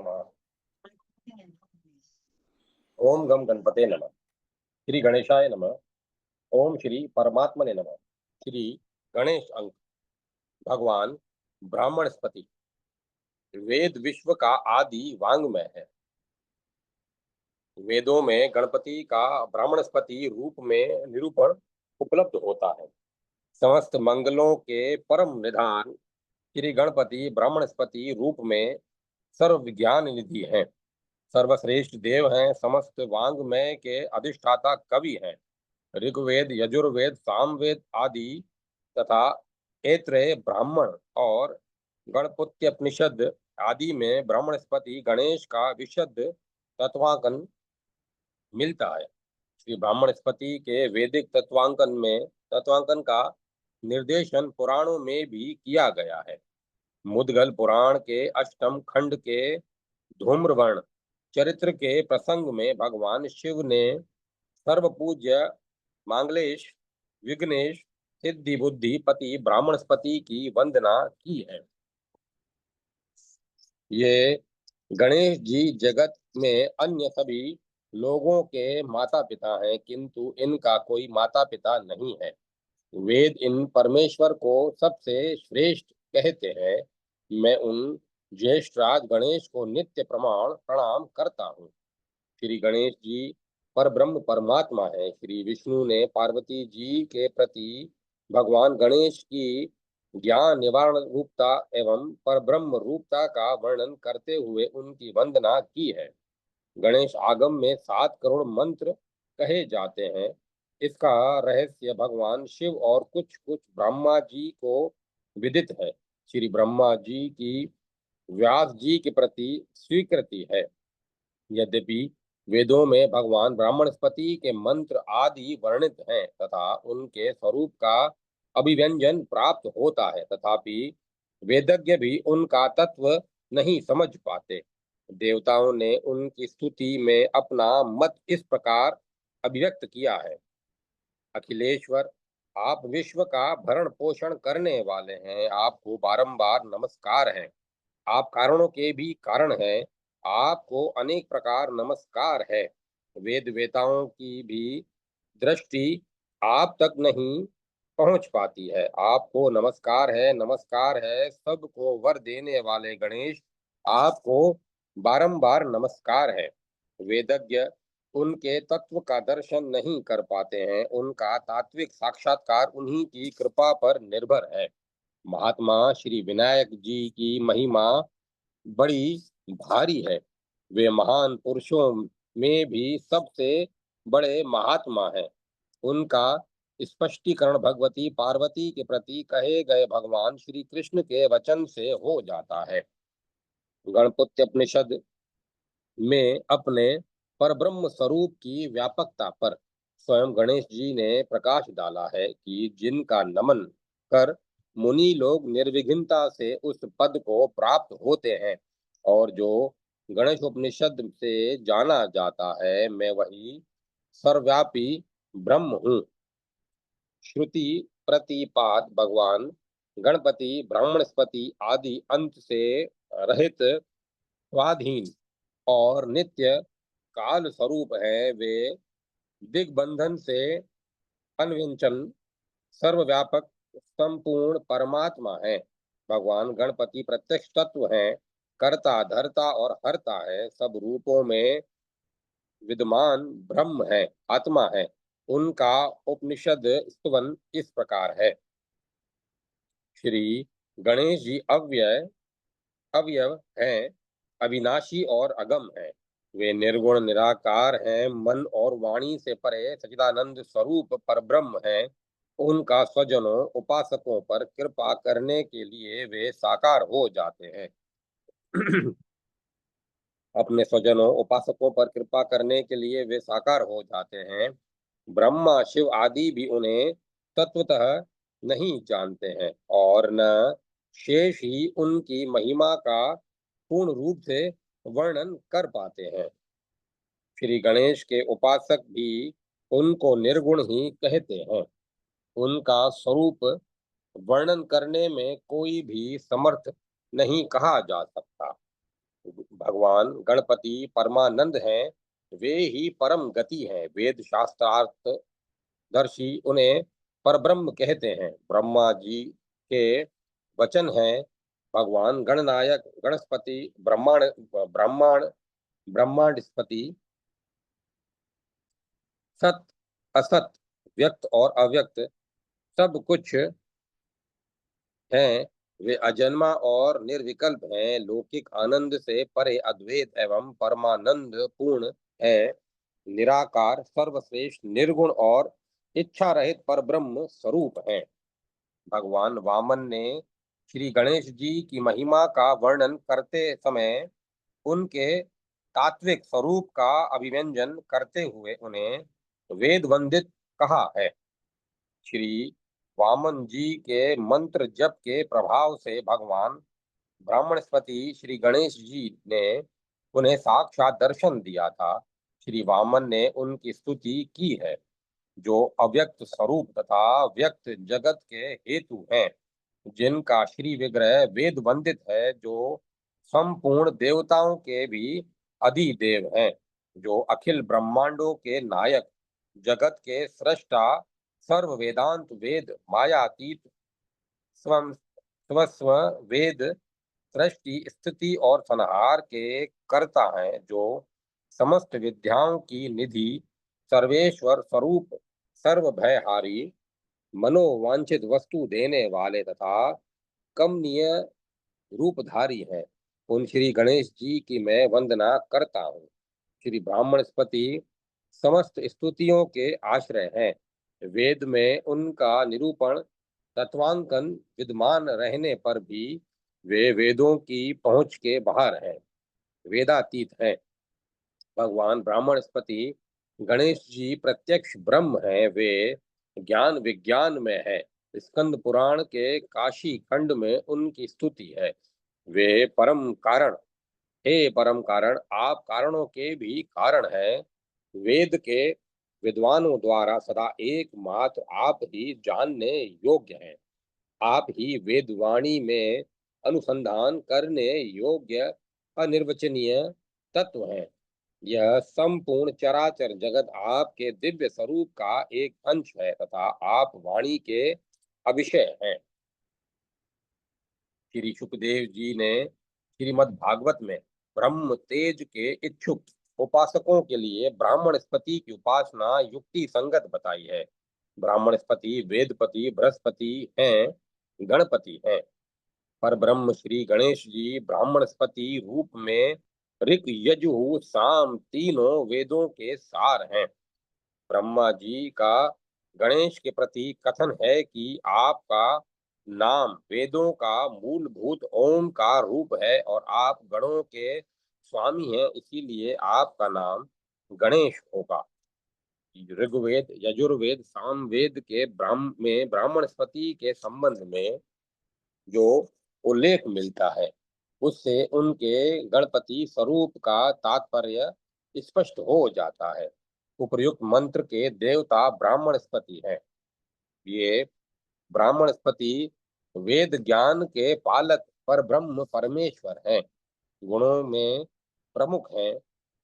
नमः। ओम गम गणपते नमः। श्री गणेशाय नमः। ओम श्री परमात्मने नमः। श्री गणेश अंक। भगवान ब्राह्मणस्पति वेद विश्व का आदि वांग्मय है। वेदों में गणपति का ब्राह्मणस्पति रूप में निरूपण उपलब्ध होता है। समस्त मंगलों के परम निधान श्री गणपति ब्राह्मणस्पति रूप में सर्व विज्ञान निधि हैं। सर्वश्रेष्ठ देव हैं। समस्त वांग्मय के अधिष्ठाता कवि हैं। ऋग्वेद, यजुर्वेद, सामवेद आदि तथा ऐत्रेय ब्राह्मण और गणपत्योपनिषद आदि में ब्राह्मणस्पति गणेश का विशद तत्वांकन मिलता है। श्री ब्राह्मणस्पति के वैदिक तत्वांकन का निर्देशन पुराणों में भी किया गया है। मुद्गल पुराण के अष्टम खंड के धूम्रवर्ण चरित्र के प्रसंग में भगवान शिव ने सर्वपूज्य मांगलेश, विघ्नेश, सिद्धि बुद्धि पति ब्राह्मणस्पति की वंदना की है। ये गणेश जी जगत में अन्य सभी लोगों के माता पिता हैं, किंतु इनका कोई माता पिता नहीं है। वेद इन परमेश्वर को सबसे श्रेष्ठ कहते हैं। मैं उन ज्येष्ठराज गणेश को नित्य प्रणाम करता हूँ। श्री गणेश जी पर ब्रह्म परमात्मा है। श्री विष्णु ने पार्वती जी के प्रति भगवान गणेश की ज्ञान निवारण रूपता एवं परब्रह्म रूपता का वर्णन करते हुए उनकी वंदना की है। गणेश आगम में 7 करोड़ मंत्र कहे जाते हैं। इसका रहस्य भगवान शिव और कुछ कुछ ब्रह्मा जी को विदित है। श्री ब्रह्मा जी की व्यास जी के प्रति स्वीकृति है। यद्यपि वेदों में भगवान ब्राह्मणस्पति के मंत्र आदि वर्णित हैं तथा उनके स्वरूप का अभिव्यंजन प्राप्त होता है, तथापि वेदज्ञ भी उनका तत्व नहीं समझ पाते। देवताओं ने उनकी स्तुति में अपना मत इस प्रकार अभिव्यक्त किया है। अखिलेश्वर, आप विश्व का भरण पोषण करने वाले हैं। आपको बारंबार नमस्कार है। आप कारणों के भी कारण हैं। आपको अनेक प्रकार नमस्कार है। वेद वेताओं की भी दृष्टि आप तक नहीं पहुंच पाती है। आपको नमस्कार है, नमस्कार है। सबको वर देने वाले गणेश, आपको बारंबार नमस्कार है। वेदज्ञ उनके तत्व का दर्शन नहीं कर पाते हैं। उनका तात्विक साक्षात्कार उन्हीं की कृपा पर निर्भर है। महात्मा श्री विनायक जी की महिमा बड़ी भारी है। वे महान पुरुषों में भी सबसे बड़े महात्मा हैं। उनका स्पष्टीकरण भगवती पार्वती के प्रति कहे गए भगवान श्री कृष्ण के वचन से हो जाता है। गणपत्योपनिषद में अपने परब्रह्म स्वरूप की व्यापकता पर स्वयं गणेश जी ने प्रकाश डाला है कि जिनका नमन कर मुनि लोग निर्विघ्नता से उस पद को प्राप्त होते हैं, और जो गणेशोपनिषद से जाना जाता है, मैं वही सर्वव्यापी ब्रह्म हूँ। श्रुति प्रतिपाद भगवान गणपति ब्राह्मणस्पति आदि अंत से रहित, स्वाधीन और नित्य काल स्वरूप है। वे दिग्बंधन से अनविंचन, सर्वव्यापक, संपूर्ण परमात्मा है। भगवान गणपति प्रत्यक्ष तत्व है। कर्ता, धर्ता और हर्ता है। सब रूपों में विद्यमान ब्रह्म है, आत्मा है। उनका उपनिषद स्तवन इस प्रकार है। श्री गणेश जी अवयव हैं, अविनाशी और अगम हैं। वे निर्गुण निराकार हैं, मन और वाणी से परे सच्चिदानंद स्वरूप परब्रह्म हैं। उनका स्वजनों उपासकों पर कृपा करने के लिए वे साकार हो जाते हैं। अपने स्वजनों उपासकों पर कृपा करने के लिए वे साकार हो जाते हैं। ब्रह्मा शिव आदि भी उन्हें तत्वतः नहीं जानते हैं और न शेष ही उनकी महिमा का पूर्ण रूप से वर्णन कर पाते हैं। श्री गणेश के उपासक भी उनको निर्गुण ही कहते हैं। उनका स्वरूप वर्णन करने में कोई भी समर्थ नहीं कहा जा सकता। भगवान गणपति परमानंद हैं, वे ही परम गति हैं। वेद शास्त्रार्थ दर्शी उन्हें परब्रह्म कहते हैं। ब्रह्मा जी के वचन हैं, भगवान गणनायक गणस्पति ब्रह्मांड ब्रह्मांडस्पति सत असत व्यक्त और अव्यक्त सब कुछ हैं। वे अजन्मा और निर्विकल्प हैं, लौकिक आनंद से परे अद्वैत एवं परमानंद पूर्ण है, निराकार सर्वश्रेष्ठ निर्गुण और इच्छा रहित परब्रह्म स्वरूप हैं। भगवान वामन ने श्री गणेश जी की महिमा का वर्णन करते समय उनके तात्विक स्वरूप का अभिव्यंजन करते हुए उन्हें वेद वंदित कहा है। श्री वामन जी के मंत्र जप के प्रभाव से भगवान ब्राह्मणस्पति श्री गणेश जी ने उन्हें साक्षात दर्शन दिया था। श्री वामन ने उनकी स्तुति की है, जो अव्यक्त स्वरूप तथा व्यक्त जगत के हेतु हैं, जिनका श्री विग्रह वेद वंदित है, जो संपूर्ण देवताओं के भी अधिदेव हैं, जो अखिल ब्रह्मांडों के नायक, जगत के सृष्टा, सर्व वेदांत वेद मायातीत स्वम स्वस्व वेद सृष्टि स्थिति और संहार के कर्ता हैं, जो समस्त विद्याओं की निधि, सर्वेश्वर स्वरूप, सर्वभयहारी, मनोवांछित वस्तु देने वाले तथा कमनीय रूपधारी हैं। उन श्री गणेश जी की मैं वंदना करता हूँ। श्री ब्राह्मणस्पति समस्त स्तुतियों के आश्रय हैं। वेद में उनका निरूपण तत्वांकन विद्यमान रहने पर भी वे वेदों की पहुंच के बाहर हैं, वेदातीत हैं। भगवान ब्राह्मणस्पति गणेश जी प्रत्यक्ष ब्रह्म हैं। वे ज्ञान विज्ञान में है। स्कंद पुराण के काशी खंड में उनकी स्तुति है। वे परम कारण, हे परम कारण, आप कारणों के भी कारण हैं। वेद के विद्वानों द्वारा सदा एकमात्र आप ही जानने योग्य हैं। आप ही वेदवाणी में अनुसंधान करने योग्य अनिर्वचनीय तत्व हैं। यह संपूर्ण चराचर जगत आपके दिव्य स्वरूप का एक अंश है तथा आप वाणी के अविषय हैं। श्री सुखदेव जी ने श्रीमद् भागवत में ब्रह्म तेज के इच्छुक उपासकों के लिए ब्राह्मणस्पति की उपासना युक्ति संगत बताई है। ब्राह्मणस्पति वेदपति बृहस्पति हैं, गणपति हैं। पर ब्रह्म श्री गणेश जी ब्राह्मणस्पति रूप में ऋक यजु साम तीनों वेदों के सार हैं। ब्रह्मा जी का गणेश के प्रति कथन है कि आपका नाम वेदों का मूलभूत ओम का रूप है और आप गणों के स्वामी हैं, इसीलिए आपका नाम गणेश होगा। ऋग्वेद यजुर्वेद सामवेद के ब्राह्मणस्पति के संबंध में जो उल्लेख मिलता है, उससे उनके गणपति स्वरूप का तात्पर्य स्पष्ट हो जाता है। उपर्युक्त मंत्र के देवता ब्राह्मणस्पति हैं। ये ब्राह्मणस्पति वेद ज्ञान के पालक पर ब्रह्म परमेश्वर हैं, गुणों में प्रमुख हैं,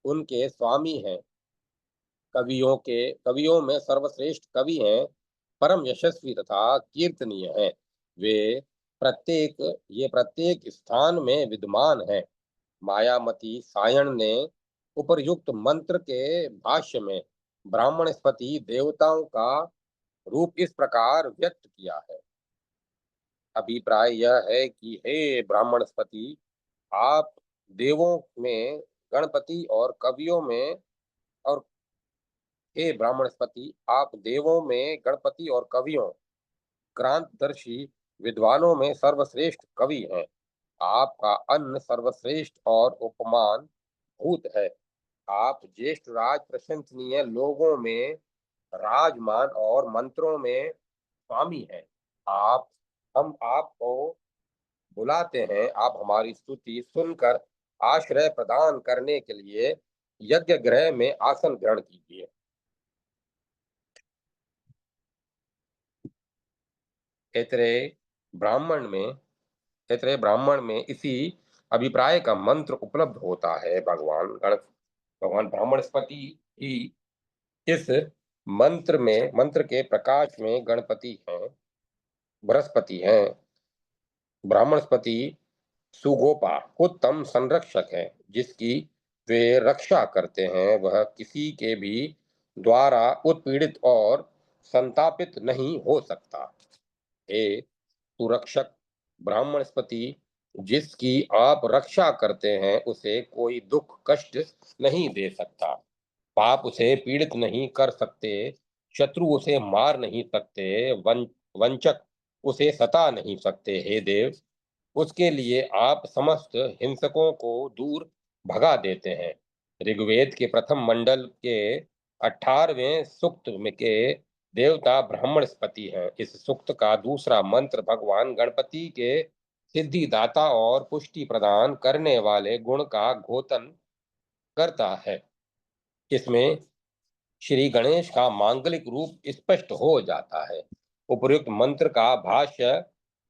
उनके स्वामी हैं, कवियों में सर्वश्रेष्ठ कवि हैं, परम यशस्वी तथा कीर्तनीय हैं। वे प्रत्येक स्थान में विद्यमान हैं। मायामती सायण ने उपर्युक्त मंत्र के भाष्य में ब्राह्मणस्पति देवताओं का रूप इस प्रकार व्यक्त किया है। अभिप्राय यह है कि हे ब्राह्मणस्पति, आप देवों में गणपति और कवियों में और हे ब्राह्मणस्पति, आप देवों में गणपति और कवियों, क्रांतदर्शी विद्वानों में सर्वश्रेष्ठ कवि हैं। आपका अन्न सर्वश्रेष्ठ और उपमान भूत है। आप ज्येष्ठ राज प्रशंसनीय लोगों में राजमान और मंत्रों में स्वामी हैं। आप हम आपको बुलाते हैं, आप हमारी स्तुति सुनकर आश्रय प्रदान करने के लिए यज्ञ गृह में आसन ग्रहण कीजिए। ऐतरेय ब्राह्मण में ऐतरेय ब्राह्मण में इसी अभिप्राय का मंत्र उपलब्ध होता है। भगवान ब्राह्मणस्पति ही इस मंत्र के प्रकाश में गणपति हैं, बृहस्पति हैं। ब्राह्मणस्पति सुगोपा उत्तम संरक्षक है, जिसकी वे रक्षा करते हैं। वह किसी के भी द्वारा उत्पीड़ित और संतापित नहीं हो सकता। हे सुरक्षक ब्राह्मणस्पति, जिसकी आप रक्षा करते हैं, उसे कोई दुख कष्ट नहीं दे सकता। पाप उसे पीड़ित नहीं कर सकते, शत्रु उसे मार नहीं सकते, वंचक उसे सता नहीं सकते। हे देव, उसके लिए आप समस्त हिंसकों को दूर भगा देते हैं। ऋग्वेद के प्रथम मंडल के 18वें सूक्त में के देवता ब्राह्मणस्पति हैं। इस सूक्त का दूसरा मंत्र भगवान गणपति के सिद्धिदाता और पुष्टि प्रदान करने वाले गुण का घोतन करता है। इसमें श्री गणेश का मांगलिक रूप स्पष्ट हो जाता है। उपर्युक्त मंत्र का भाष्य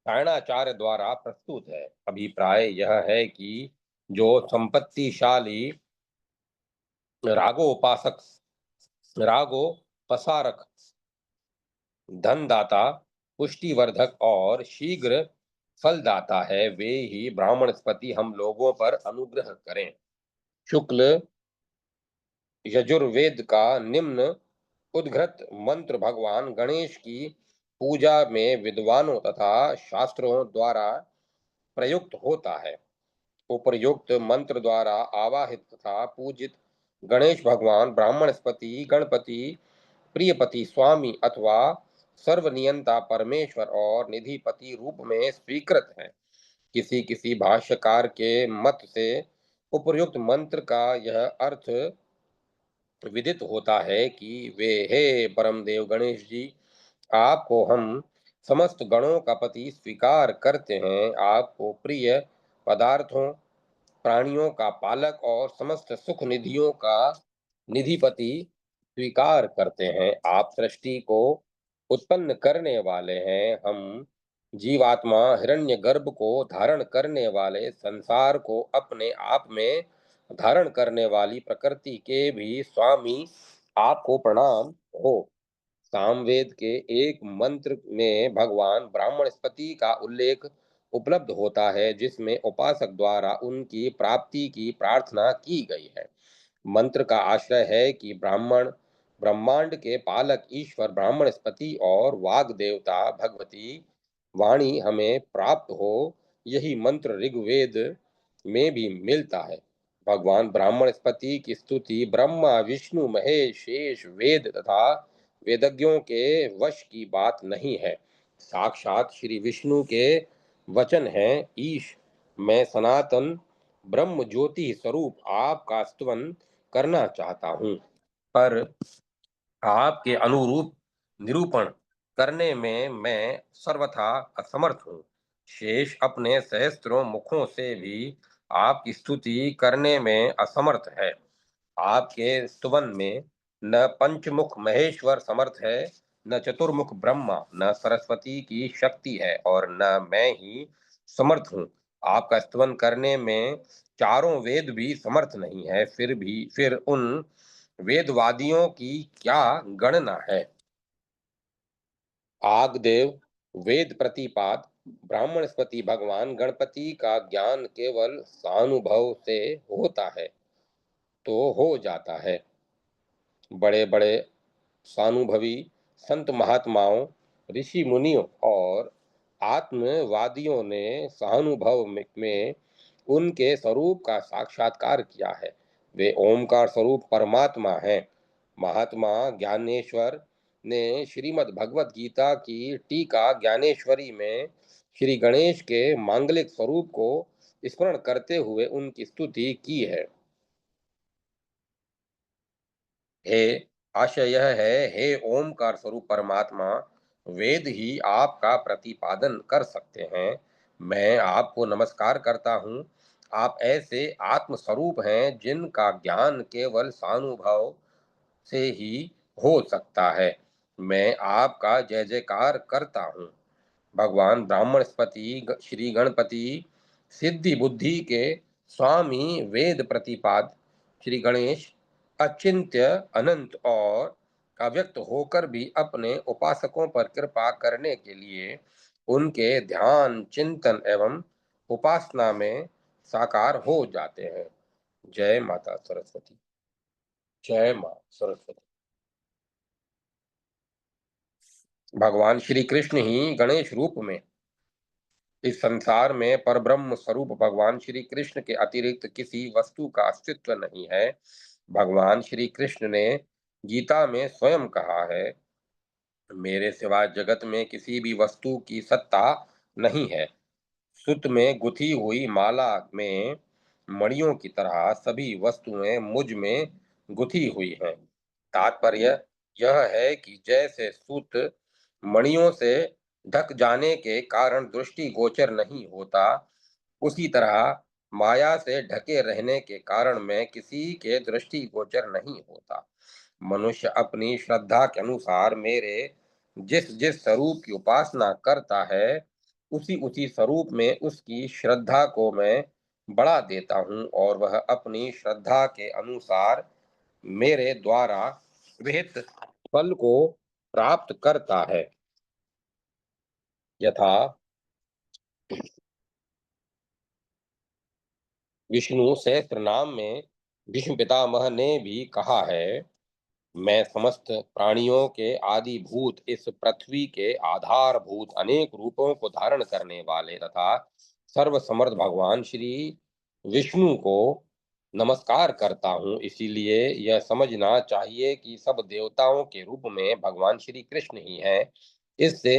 सायणाचार्य द्वारा प्रस्तुत है। अभिप्राय यह है कि जो संपत्तिशाली रागोपासक, रागोपसारक, धनदाता, पुष्टिवर्धक और शीघ्र फलदाता है, वे ही ब्राह्मणस्पति हम लोगों पर अनुग्रह करें। शुक्ल यजुर्वेद का निम्न उद्घृत मंत्र भगवान गणेश की पूजा में विद्वानों तथा शास्त्रों द्वारा प्रयुक्त होता है। उपर्युक्त मंत्र द्वारा आवाहित तथा पूजित गणेश भगवान ब्राह्मणस्पति, गणपति, प्रियपति, स्वामी अथवा सर्वनियंता परमेश्वर और निधिपति रूप में स्वीकृत है। किसी किसी भाष्यकार के मत से उपर्युक्त मंत्र का यह अर्थ विदित होता है कि वे हे परम देव गणेश जी, आपको हम समस्त गणों का पति स्वीकार करते हैं। आपको प्रिय पदार्थों, प्राणियों का पालक और समस्त सुख निधियों का निधिपति स्वीकार करते हैं। आप सृष्टि को उत्पन्न करने वाले हैं। हम जीवात्मा हिरण्यगर्भ को धारण करने वाले, संसार को अपने आप में धारण करने वाली प्रकृति के भी स्वामी आपको प्रणाम हो। सामवेद के एक मंत्र में भगवान ब्राह्मणस्पति का उल्लेख उपलब्ध होता है, जिसमें उपासक द्वारा उनकी प्राप्ति की प्रार्थना की गई है। मंत्र का आशय है कि ब्रह्मांड के पालक ईश्वर ब्राह्मणस्पति और वाग देवता भगवती वाणी हमें प्राप्त हो। यही मंत्र ऋग्वेद में भी मिलता है। भगवान ब्राह्मणस्पति की स्तुति ब्रह्मा, विष्णु, महेश, शेष, वेद तथा वेदज्ञों के वश की बात नहीं है। साक्षात श्री विष्णु के वचन हैं। ईश, मैं सनातन ब्रह्म ज्योति स्वरूप आपका स्तवन करना चाहता हूँ, पर आपके अनुरूप निरूपण करने में मैं सर्वथा असमर्थ हूँ। शेष अपने सहस्त्रों मुखों से भी आपकी स्तुति करने में असमर्थ है। आपके स्तवन में न पंचमुख महेश्वर समर्थ है, न चतुर्मुख ब्रह्मा, न सरस्वती की शक्ति है, और न मैं ही समर्थ हूँ। आपका स्तवन करने में चारों वेद भी समर्थ नहीं है। फिर उन वेदवादियों की क्या गणना है। आगदेव वेद प्रतिपाद ब्राह्मणस्पति भगवान गणपति का ज्ञान केवल सानुभव से होता है तो हो जाता है। बड़े बड़े सानुभवी संत महात्माओं, ऋषि मुनियों और आत्मवादियों ने सहानुभव में उनके स्वरूप का साक्षात्कार किया है। वे ओमकार स्वरूप परमात्मा हैं। महात्मा ज्ञानेश्वर ने श्रीमद् भगवत गीता की टीका ज्ञानेश्वरी में श्री गणेश के मांगलिक स्वरूप को स्मरण करते हुए उनकी स्तुति की है। हे आशय यह है, हे ओमकार स्वरूप परमात्मा, वेद ही आपका प्रतिपादन कर सकते हैं। मैं आपको नमस्कार करता हूँ। आप ऐसे आत्म स्वरूप हैं जिनका ज्ञान केवल सानुभव से ही हो सकता है। मैं आपका जय जयकार करता हूँ। भगवान ब्राह्मणस्पति श्री गणपति सिद्धि बुद्धि के स्वामी वेद प्रतिपाद श्री गणेश अचिंत्य अनंत और अव्यक्त होकर भी अपने उपासकों पर कृपा करने के लिए उनके ध्यान चिंतन एवं उपासना में साकार हो जाते हैं। जय माता सरस्वती। जय मां सरस्वती। भगवान श्री कृष्ण ही गणेश रूप में इस संसार में परब्रह्म स्वरूप भगवान श्री कृष्ण के अतिरिक्त किसी वस्तु का अस्तित्व नहीं है। भगवान श्री कृष्ण ने गीता में स्वयं कहा है, मेरे सिवा जगत में किसी भी वस्तु की सत्ता नहीं है। सुत में गुथी हुई माला में मणियों की तरह सभी वस्तुएं मुझ में गुथी हुई हैं। तात्पर्य यह है कि जैसे सूत मणियों से ढक जाने के कारण दृष्टि गोचर नहीं होता, उसी तरह माया से ढके रहने के कारण मैं किसी के दृष्टि गोचर नहीं होता। मनुष्य अपनी श्रद्धा के अनुसार मेरे जिस जिस स्वरूप की उपासना करता है, उसी उसी स्वरूप में उसकी श्रद्धा को मैं बढ़ा देता हूँ और वह अपनी श्रद्धा के अनुसार मेरे द्वारा विहित फल को प्राप्त करता है। यथा विष्णु सहस्त्र नाम में भीष्म पितामह ने भी कहा है, मैं समस्त प्राणियों के आदिभूत इस पृथ्वी के आधारभूत अनेक रूपों को धारण करने वाले तथा सर्वसमर्थ भगवान श्री विष्णु को नमस्कार करता हूँ। इसीलिए यह समझना चाहिए कि सब देवताओं के रूप में भगवान श्री कृष्ण ही हैं। इससे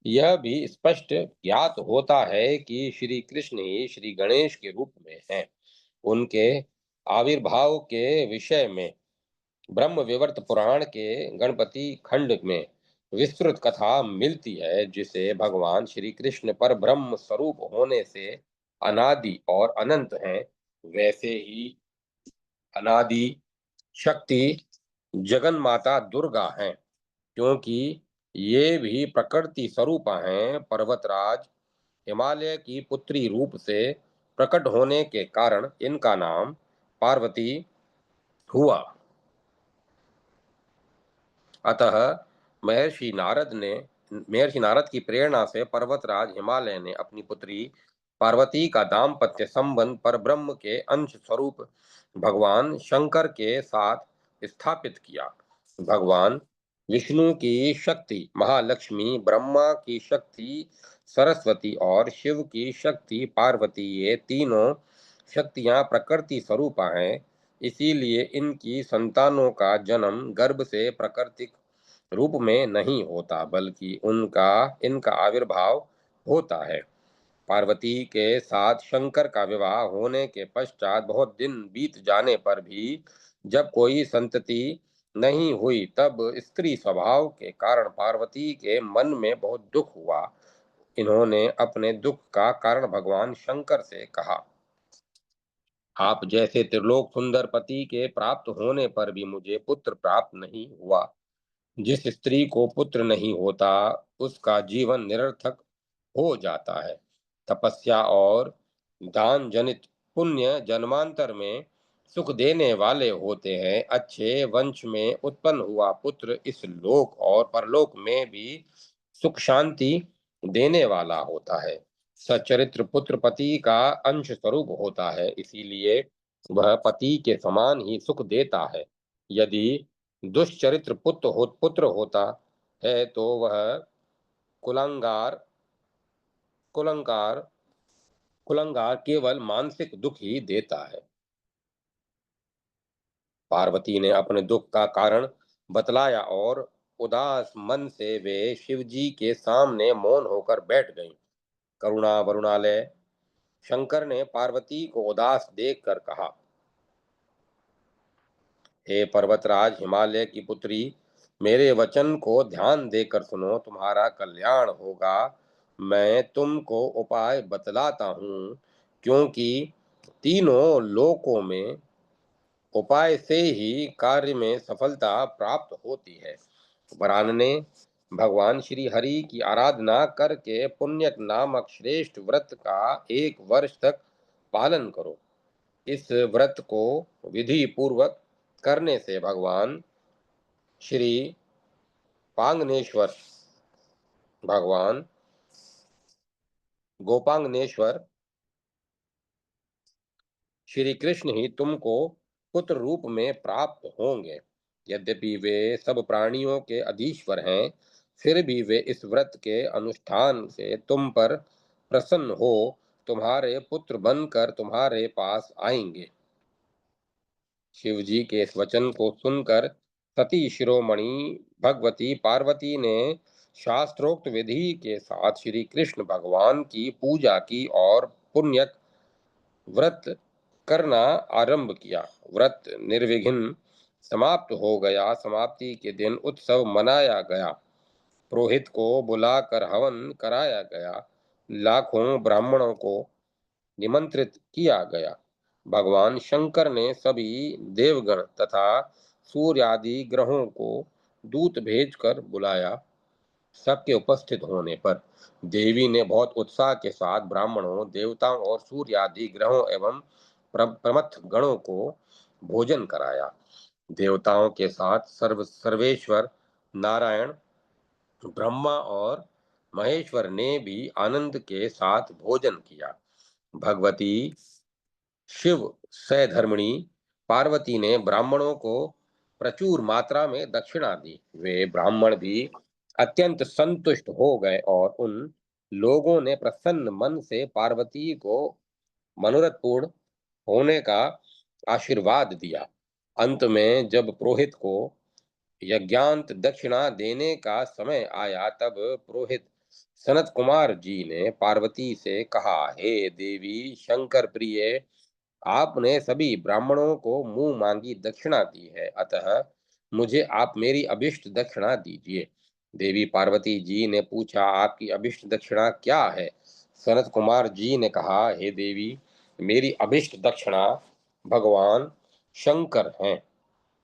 यह भी स्पष्ट ज्ञात होता है कि श्री कृष्ण ही श्री गणेश के रूप में हैं। उनके आविर्भाव के विषय में ब्रह्म विवर्त पुराण के गणपति खंड में विस्तृत कथा मिलती है, जिसे भगवान श्री कृष्ण पर ब्रह्म स्वरूप होने से अनादि और अनंत हैं, वैसे ही अनादि शक्ति जगन माता दुर्गा हैं, क्योंकि ये भी प्रकृति स्वरूपा हैं। पर्वतराज हिमालय की पुत्री रूप से प्रकट होने के कारण इनका नाम पार्वती हुआ। अतः महर्षि नारद ने महर्षि नारद की प्रेरणा से पर्वतराज हिमालय ने अपनी पुत्री पार्वती का दाम्पत्य संबंध पर ब्रह्म के अंश स्वरूप भगवान शंकर के साथ स्थापित किया। भगवान विष्णु की शक्ति महालक्ष्मी, ब्रह्मा की शक्ति सरस्वती और शिव की शक्ति पार्वती, ये तीनों शक्तियां प्रकृति स्वरूपा हैं। इसीलिए इनकी संतानों का जन्म गर्भ से प्राकृतिक रूप में नहीं होता, बल्कि उनका इनका आविर्भाव होता है। पार्वती के साथ शंकर का विवाह होने के पश्चात बहुत दिन बीत जाने पर भी जब कोई संतति नहीं हुई, तब स्त्री स्वभाव के कारण पार्वती के मन में बहुत दुख हुआ। इन्होंने अपने दुख का कारण भगवान शंकर से कहा, आप जैसे त्रिलोक सुंदर पति के प्राप्त होने पर भी मुझे पुत्र प्राप्त नहीं हुआ। जिस स्त्री को पुत्र नहीं होता, उसका जीवन निरर्थक हो जाता है। तपस्या और दान जनित पुण्य जन्मांतर में सुख देने वाले होते हैं। अच्छे वंश में उत्पन्न हुआ पुत्र इस लोक और परलोक में भी सुख शांति देने वाला होता है। सच्चरित्र पुत्र पति का अंश स्वरूप होता है, इसीलिए वह पति के समान ही सुख देता है। यदि दुष्चरित्र पुत्र होता है तो वह कुलंगार कुलंगार कुलंगार केवल मानसिक दुख ही देता है। पार्वती ने अपने दुख का कारण बतलाया और उदास मन से वे शिव जी के सामने मौन होकर बैठ गईं। करुणा वरुणालय शंकर ने पार्वती को उदास देखकर कहा, हे पर्वतराज हिमालय की पुत्री, मेरे वचन को ध्यान देकर सुनो, तुम्हारा कल्याण होगा। मैं तुमको उपाय बतलाता हूँ, क्योंकि तीनों लोकों में उपाय से ही कार्य में सफलता प्राप्त होती है। वरानने, भगवान श्री हरि की आराधना करके पुण्यक नामक श्रेष्ठ व्रत का 1 वर्ष तक पालन करो। इस व्रत को विधि पूर्वक करने से भगवान श्री पांगनेश्वर भगवान गोपांगनेश्वर श्री कृष्ण ही तुमको पुत्र रूप में प्राप्त होंगे। यद्यपि वे सब प्राणियों के अधीश्वर हैं, फिर भी वे इस व्रत के अनुष्ठान से तुम पर प्रसन्न हो तुम्हारे पुत्र बनकर तुम्हारे पास आएंगे। शिव जी के इस वचन को सुनकर सती शिरोमणि भगवती पार्वती ने शास्त्रोक्त विधि के साथ श्री कृष्ण भगवान की पूजा की और पुण्यक व्रत करना आरंभ किया। व्रत निर्विघ्न समाप्त हो गया। समाप्ति के दिन उत्सव मनाया गया। पुरोहित को बुलाकर हवन कराया गया। लाखों ब्राह्मणों को निमंत्रित किया गया। भगवान शंकर ने सभी देवगण तथा सूर्य आदि ग्रहों को दूत भेजकर बुलाया। सबके उपस्थित होने पर देवी ने बहुत उत्साह के साथ ब्राह्मणों, देवताओं और सूर्य आदि ग्रहों एवं प्रमथ गणों को भोजन कराया। देवताओं के साथ सर्वेश्वर नारायण, ब्रह्मा और महेश्वर ने भी आनंद के साथ भोजन किया। भगवती शिव सधर्मिणी पार्वती ने ब्राह्मणों को प्रचुर मात्रा में दक्षिणा दी। वे ब्राह्मण भी अत्यंत संतुष्ट हो गए और उन लोगों ने प्रसन्न मन से पार्वती को मनोरथ पूर्ण होने का आशीर्वाद दिया। अंत में जब पुरोहित को यज्ञांत दक्षिणा देने का समय आया, तब पुरोहित सनत कुमार जी ने पार्वती से कहा, हे देवी शंकर प्रिय, आपने सभी ब्राह्मणों को मुंह मांगी दक्षिणा दी है, अतः मुझे आप मेरी अभिष्ट दक्षिणा दीजिए। देवी पार्वती जी ने पूछा, आपकी अभिष्ट दक्षिणा क्या है? सनत कुमार जी ने कहा, हे देवी, मेरी अभिष्ट दक्षिणा भगवान शंकर हैं।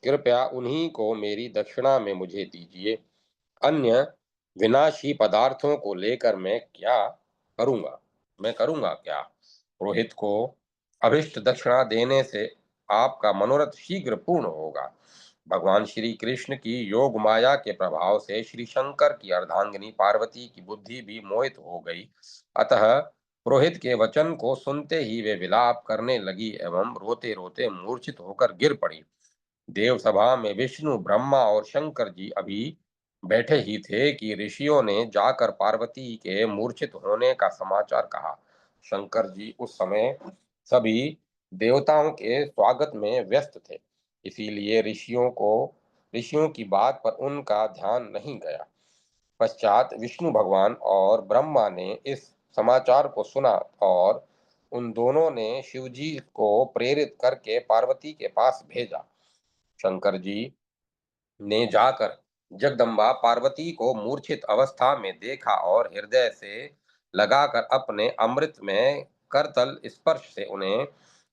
कृपया उन्हीं को मेरी दक्षिणा में मुझे दीजिए। अन्य विनाशी पदार्थों को लेकर मैं करूंगा क्या? पुरोहित को अभिष्ट दक्षिणा देने से आपका मनोरथ शीघ्र पूर्ण होगा। भगवान श्री कृष्ण की योग माया के प्रभाव से श्री शंकर की अर्धांगिनी पार्वती की बुद्धि भी मोहित हो गई। अतः पुरोहित के वचन को सुनते ही वे विलाप करने लगी एवं रोते रोते मूर्छित होकर गिर पड़ी। देव सभा में विष्णु, ब्रह्मा और शंकर जी अभी बैठे ही थे कि ऋषियों ने जाकर पार्वती के मूर्छित होने का समाचार कहा। शंकर जी उस समय सभी देवताओं के स्वागत में व्यस्त थे, इसीलिए ऋषियों की बात पर उनका ध्यान नहीं गया। पश्चात विष्णु भगवान और ब्रह्मा ने इस समाचार को सुना और उन दोनों ने शिवजी को प्रेरित करके पार्वती के पास भेजा। शंकर जी ने जाकर जगदम्बा पार्वती को मूर्छित अवस्था में देखा और हृदय से लगाकर अपने अमृत में करतल स्पर्श से उन्हें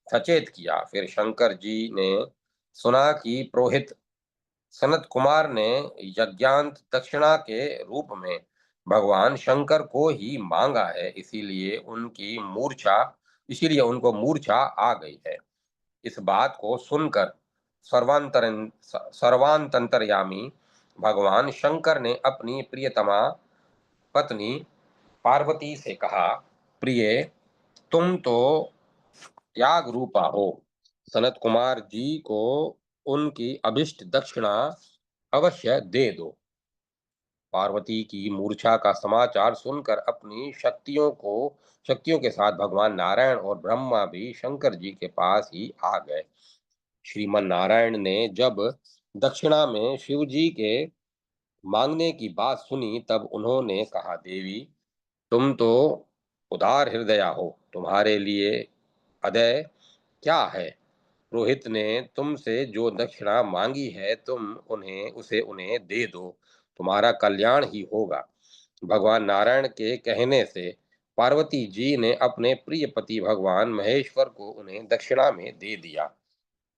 सचेत किया। फिर शंकर जी ने सुना कि पुरोहित सनत कुमार ने यज्ञांत दक्षिणा के रूप में भगवान शंकर को ही मांगा है, इसीलिए उनको मूर्छा आ गई है। इस बात को सुनकर सर्वांतरयामी भगवान शंकर ने अपनी प्रियतमा पत्नी पार्वती से कहा, प्रिय, तुम तो त्याग रूपा हो। सनत कुमार जी को उनकी अभिष्ट दक्षिणा अवश्य दे दो। पार्वती की मूर्छा का समाचार सुनकर अपनी शक्तियों के साथ भगवान नारायण और ब्रह्मा भी शंकर जी के पास ही आ गए। श्रीमन नारायण ने जब दक्षिणा में शिव जी के मांगने की बात सुनी, तब उन्होंने कहा, देवी, तुम तो उदार हृदया हो, तुम्हारे लिए अदय क्या है? रोहित ने तुमसे जो दक्षिणा मांगी है, तुम उन्हें दे दो, तुम्हारा कल्याण ही होगा। भगवान नारायण के कहने से पार्वती जी ने अपने प्रिय पति भगवान महेश्वर को उन्हें दक्षिणा में दे दिया।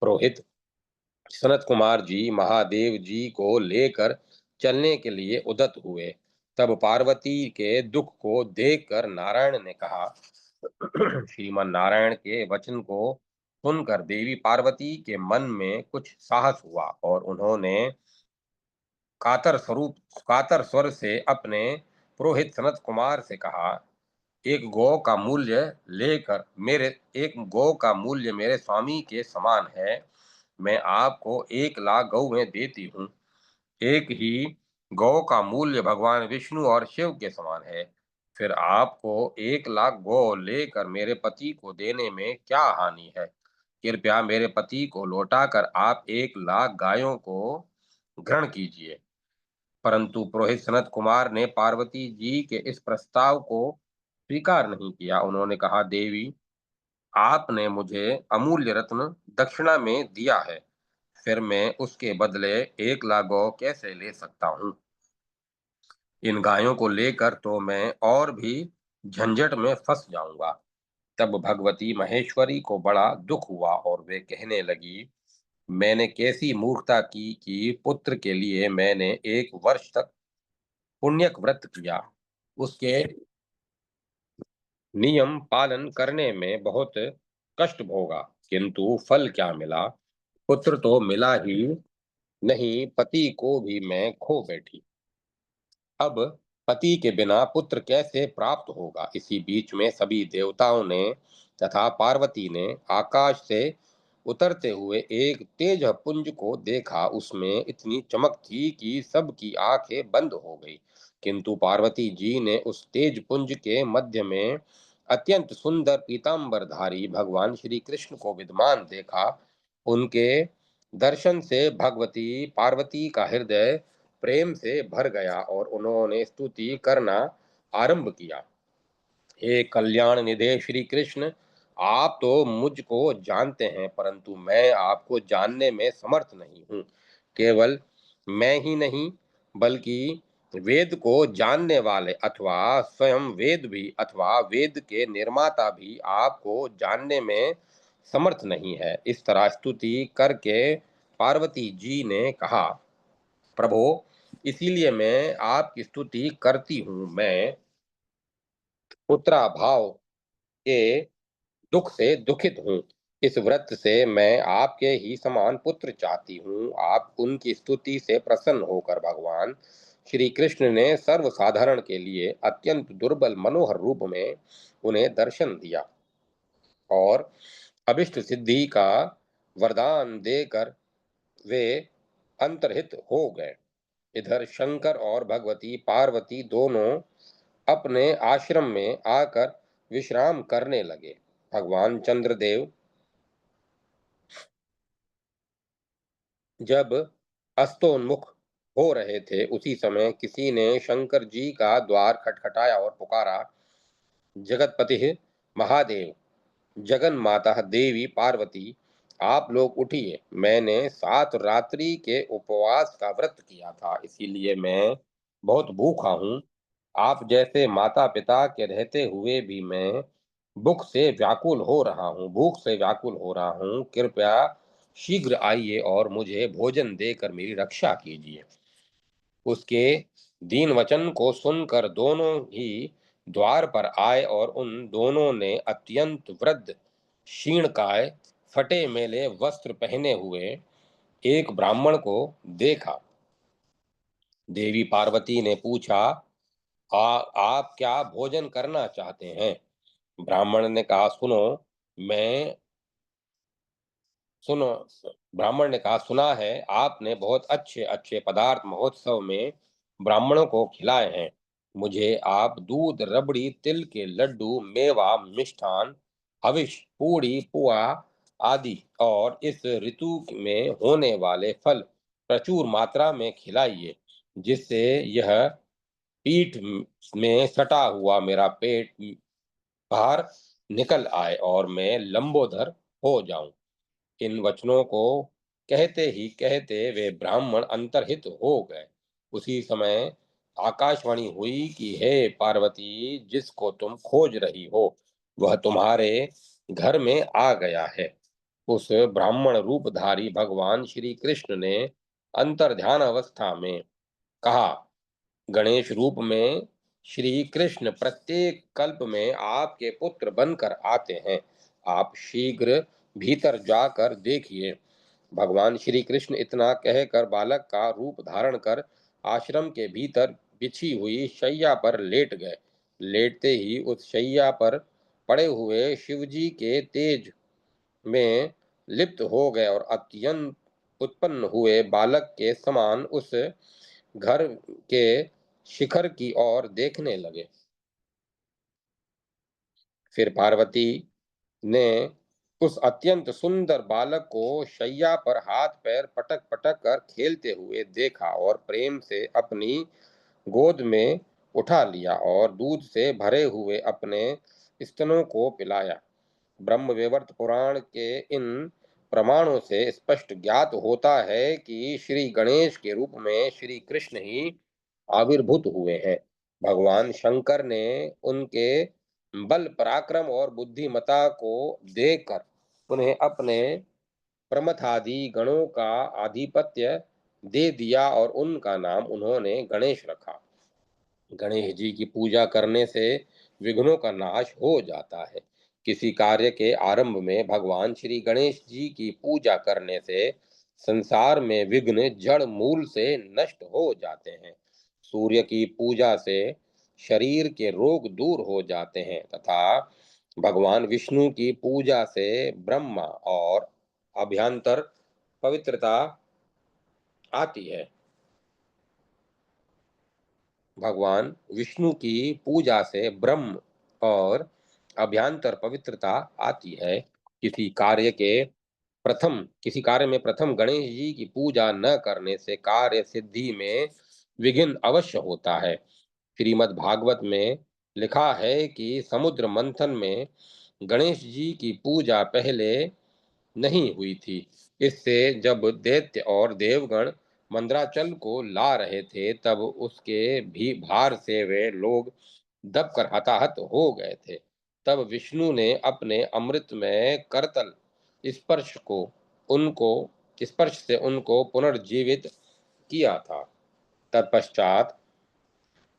पुरोहित सनत कुमार जी महादेव जी को लेकर चलने के लिए उद्यत हुए। तब पार्वती के दुख को देखकर नारायण ने कहा, श्रीमान नारायण के वचन को सुनकर देवी पार्वती के मन में कुछ साहस हुआ और उन्होंने कातर स्वर से अपने पुरोहित सनत कुमार से कहा, एक गौ का मूल्य एक गौ का मूल्य मेरे स्वामी के समान है। मैं आपको 1 लाख गौएं देती हूँ। एक ही गौ का मूल्य भगवान विष्णु और शिव के समान है। फिर आपको 1 लाख गौ लेकर मेरे पति को देने में क्या हानि है? कृपया मेरे पति को लौटाकर आप 1 लाख गायों को ग्रहण कीजिए। परंतु पुरोहित सनत कुमार ने पार्वती जी के इस प्रस्ताव को स्वीकार नहीं किया। उन्होंने कहा, देवी, आपने मुझे अमूल्य रत्न दक्षिणा में दिया है, फिर मैं उसके बदले 1 लाख गौ कैसे ले सकता हूँ? इन गायों को लेकर तो मैं और भी झंझट में फंस जाऊंगा। तब भगवती महेश्वरी को बड़ा दुख हुआ और वे कहने लगी, मैंने कैसी मूर्खता की कि पुत्र के लिए मैंने 1 वर्ष तक पुण्यक व्रत किया। उसके नियम पालन करने में बहुत कष्ट भोगा, किंतु फल क्या मिला? पुत्र तो मिला ही नहीं, पति को भी मैं खो बैठी। अब पति के बिना पुत्र कैसे प्राप्त होगा? इसी बीच में सभी देवताओं ने तथा पार्वती ने आकाश से उतरते हुए एक तेज पुंज को देखा। उसमें इतनी चमक थी कि सबकी आंखें बंद हो गई। किंतु पार्वती जी ने उस तेज पुंज के मध्य में अत्यंत सुंदर पीतांबरधारी भगवान श्री कृष्ण को विद्यमान देखा। उनके दर्शन से भगवती पार्वती का हृदय प्रेम से भर गया और उन्होंने स्तुति करना आरंभ किया। हे कल्याण निधे श्री कृष्ण, आप तो मुझको जानते हैं, परंतु मैं आपको जानने में समर्थ नहीं हूँ। केवल मैं ही नहीं, बल्कि वेद को जानने वाले अथवा स्वयं वेद भी अथवा वेद के निर्माता भी आपको जानने में समर्थ नहीं है। इस तरह स्तुति करके पार्वती जी ने कहा, प्रभो, इसीलिए मैं आपकी स्तुति करती हूँ। मैं पुत्राभाव के दुख से दुखित हूँ। इस व्रत से मैं आपके ही समान पुत्र चाहती हूँ। आप उनकी स्तुति से प्रसन्न होकर भगवान श्री कृष्ण ने सर्वसाधारण के लिए अत्यंत दुर्बल मनोहर रूप में उन्हें दर्शन दिया और अभिष्ट सिद्धि का वरदान देकर वे अंतर्हित हो गए। इधर शंकर और भगवती पार्वती दोनों अपने आश्रम में आकर विश्राम करने लगे। भगवान चंद्रदेव जब अस्तोन्मुख हो रहे थे, उसी समय किसी ने शंकर जी का द्वार खटखटाया और पुकारा, जगतपति महादेव, जगन माता देवी पार्वती, आप लोग उठिए। मैंने 7 रात्रि के उपवास का व्रत किया था, इसीलिए मैं बहुत भूखा हूँ। आप जैसे माता पिता के रहते हुए भी मैं भूख से व्याकुल हो रहा हूँ। कृपया शीघ्र आइए और मुझे भोजन देकर मेरी रक्षा कीजिए। उसके दीन वचन को सुनकर दोनों ही द्वार पर आए और उन दोनों ने अत्यंत वृद्ध, क्षीणकाय, फटे मेले वस्त्र पहने हुए एक ब्राह्मण को देखा। देवी पार्वती ने पूछा, आप क्या भोजन करना चाहते हैं? ब्राह्मण ने कहा, मैं सुनो ब्राह्मण ने कहा, सुना है आपने बहुत अच्छे अच्छे पदार्थ महोत्सव में ब्राह्मणों को खिलाए हैं। मुझे आप दूध, रबड़ी, तिल के लड्डू, मेवा, मिष्ठान, हविष, पूड़ी, पुआ आदि और इस ऋतु में होने वाले फल प्रचुर मात्रा में खिलाइए, जिससे यह पीठ में सटा हुआ मेरा पेट बाहर निकल आए और मैं लंबोदर हो जाऊं। इन वचनों को कहते वे ब्राह्मण अंतर्हित हो गए। उसी समय आकाशवाणी हुई कि हे पार्वती, जिसको तुम खोज रही हो वह तुम्हारे घर में आ गया है। उस ब्राह्मण रूपधारी भगवान श्री कृष्ण ने अंतर्ध्यान अवस्था में कहा, गणेश रूप में श्री कृष्ण प्रत्येक कल्प में आपके पुत्र बनकर आते हैं। आप शीघ्र भीतर जाकर देखिए। भगवान श्री कृष्ण इतना कहकर बालक का रूप धारण कर आश्रम के भीतर बिछी हुई शैया पर लेट गए। लेटते ही उस शैया पर पड़े हुए शिवजी के तेज में लिप्त हो गए और अत्यंत उत्पन्न हुए बालक के समान उस घर के शिखर की ओर देखने लगे। फिर पार्वती ने उस अत्यंत सुंदर बालक को शैया पर हाथ पैर पटक पटक कर खेलते हुए देखा और प्रेम से अपनी गोद में उठा लिया और दूध से भरे हुए अपने स्तनों को पिलाया। ब्रह्मवैवर्त पुराण के इन प्रमाणों से स्पष्ट ज्ञात होता है कि श्री गणेश के रूप में श्री कृष्ण ही आविर्भूत हुए हैं। भगवान शंकर ने उनके बल पराक्रम और बुद्धिमता को देखकर उन्हें अपने प्रमथादि गणों का आधिपत्य दे दिया और उनका नाम उन्होंने गणेश रखा। गणेश जी की पूजा करने से विघ्नों का नाश हो जाता है। किसी कार्य के आरंभ में भगवान श्री गणेश जी की पूजा करने से संसार में विघ्न जड़ मूल से नष्ट हो जाते हैं। सूर्य की पूजा से शरीर के रोग दूर हो जाते हैं तथा भगवान विष्णु की पूजा से ब्रह्मा और अभ्यंतर पवित्रता आती है। भगवान विष्णु की पूजा से ब्रह्म और अभ्यंतर पवित्रता आती है। किसी कार्य में प्रथम गणेश जी की पूजा न करने से कार्य सिद्धि में विघ्न अवश्य होता है। श्रीमद् भागवत में लिखा है कि समुद्र मंथन में गणेश जी की पूजा पहले नहीं हुई थी। इससे जब दैत्य और देवगण मंदराचल को ला रहे थे तब उसके भी भार से वे लोग दबकर हताहत हो गए थे। तब विष्णु ने अपने अमृत में करतल स्पर्श को उनको स्पर्श से उनको पुनर्जीवित किया था। तत्पश्चात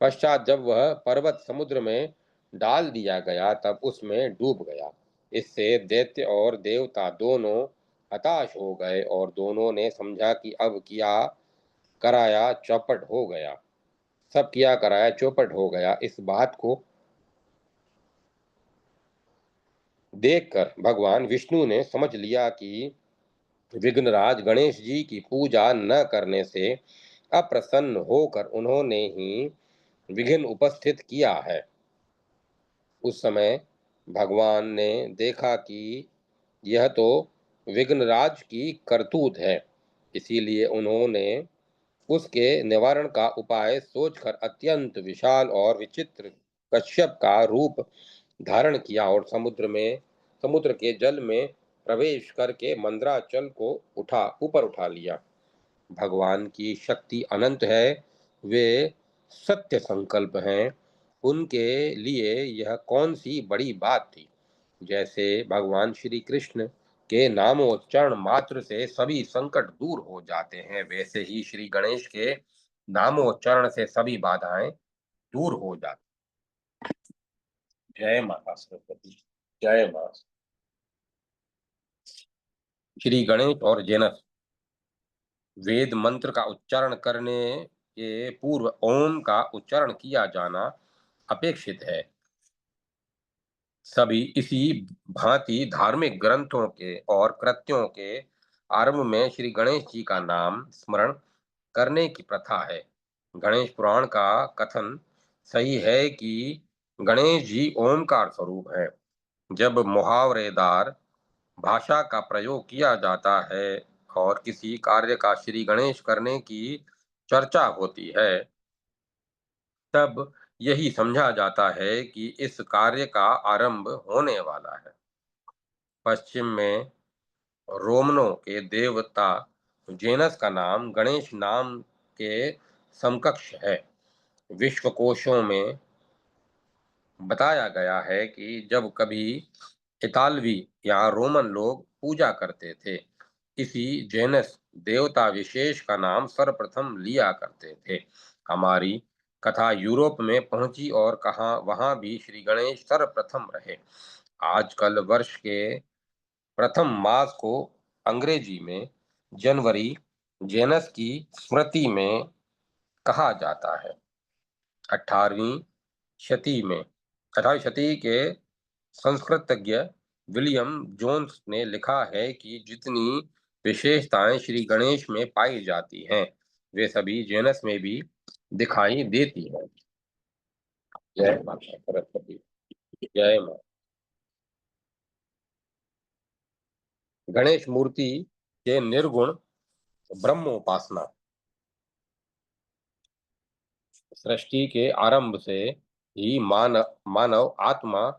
पश्चात जब वह पर्वत समुद्र में डाल दिया गया तब उसमें डूब गया। इससे दैत्य और देवता दोनों हताश हो गए और दोनों ने समझा कि अब किया कराया चौपट हो गया। सब किया कराया चौपट हो गया। इस बात को देखकर भगवान विष्णु ने समझ लिया कि विघ्नराज गणेश जी की पूजा न करने से अप्रसन्न होकर उन्होंने ही विघ्न उपस्थित किया है। उस समय भगवान ने देखा कि यह तो विघ्नराज की करतूत है। इसीलिए उन्होंने उसके निवारण का उपाय सोचकर अत्यंत विशाल और विचित्र कश्यप का रूप धारण किया और समुद्र के जल में प्रवेश करके मंदराचल को ऊपर उठा लिया। भगवान की शक्ति अनंत है। वे सत्य संकल्प हैं। उनके लिए यह कौन सी बड़ी बात थी। जैसे भगवान श्री कृष्ण के नामोच्चारण मात्र से सभी संकट दूर हो जाते हैं वैसे ही श्री गणेश के नामोच्चारण से सभी बाधाएं दूर हो जाती। जय माता सरस्वती। जय माता। श्री गणेश और जेनस। वेद मंत्र का उच्चारण करने के पूर्व ओम का उच्चारण किया जाना अपेक्षित है। सभी इसी भांति धार्मिक ग्रंथों के और कृत्यों के आरंभ में श्री गणेश जी का नाम स्मरण करने की प्रथा है। गणेश पुराण का कथन सही है कि गणेश जी ओमकार स्वरूप है। जब मुहावरेदार भाषा का प्रयोग किया जाता है और किसी कार्य का श्री गणेश करने की चर्चा होती है तब यही समझा जाता है कि इस कार्य का आरंभ होने वाला है। पश्चिम में रोमनों के देवता जेनस का नाम गणेश नाम के समकक्ष है। विश्वकोशों में बताया गया है कि जब कभी इतालवी या रोमन लोग पूजा करते थे इसी जेनस देवता विशेष का नाम सर्वप्रथम लिया करते थे। हमारी कथा यूरोप में पहुंची और कहा वहां भी श्री गणेश सर्वप्रथम रहे। आजकल वर्ष के प्रथम मास को अंग्रेजी में जनवरी जेनस की स्मृति में कहा जाता है। 18वीं शती में 18वीं शती के संस्कृतज्ञ विलियम जोन्स ने लिखा है कि जितनी विशेषताएं श्री गणेश में पाई जाती हैं वे सभी जेनस में भी दिखाई देती हैं। जय माता सरस्वती। जय माता। गणेश मूर्ति के निर्गुण ब्रह्मोपासना। सृष्टि के आरंभ से ही मानव आत्मा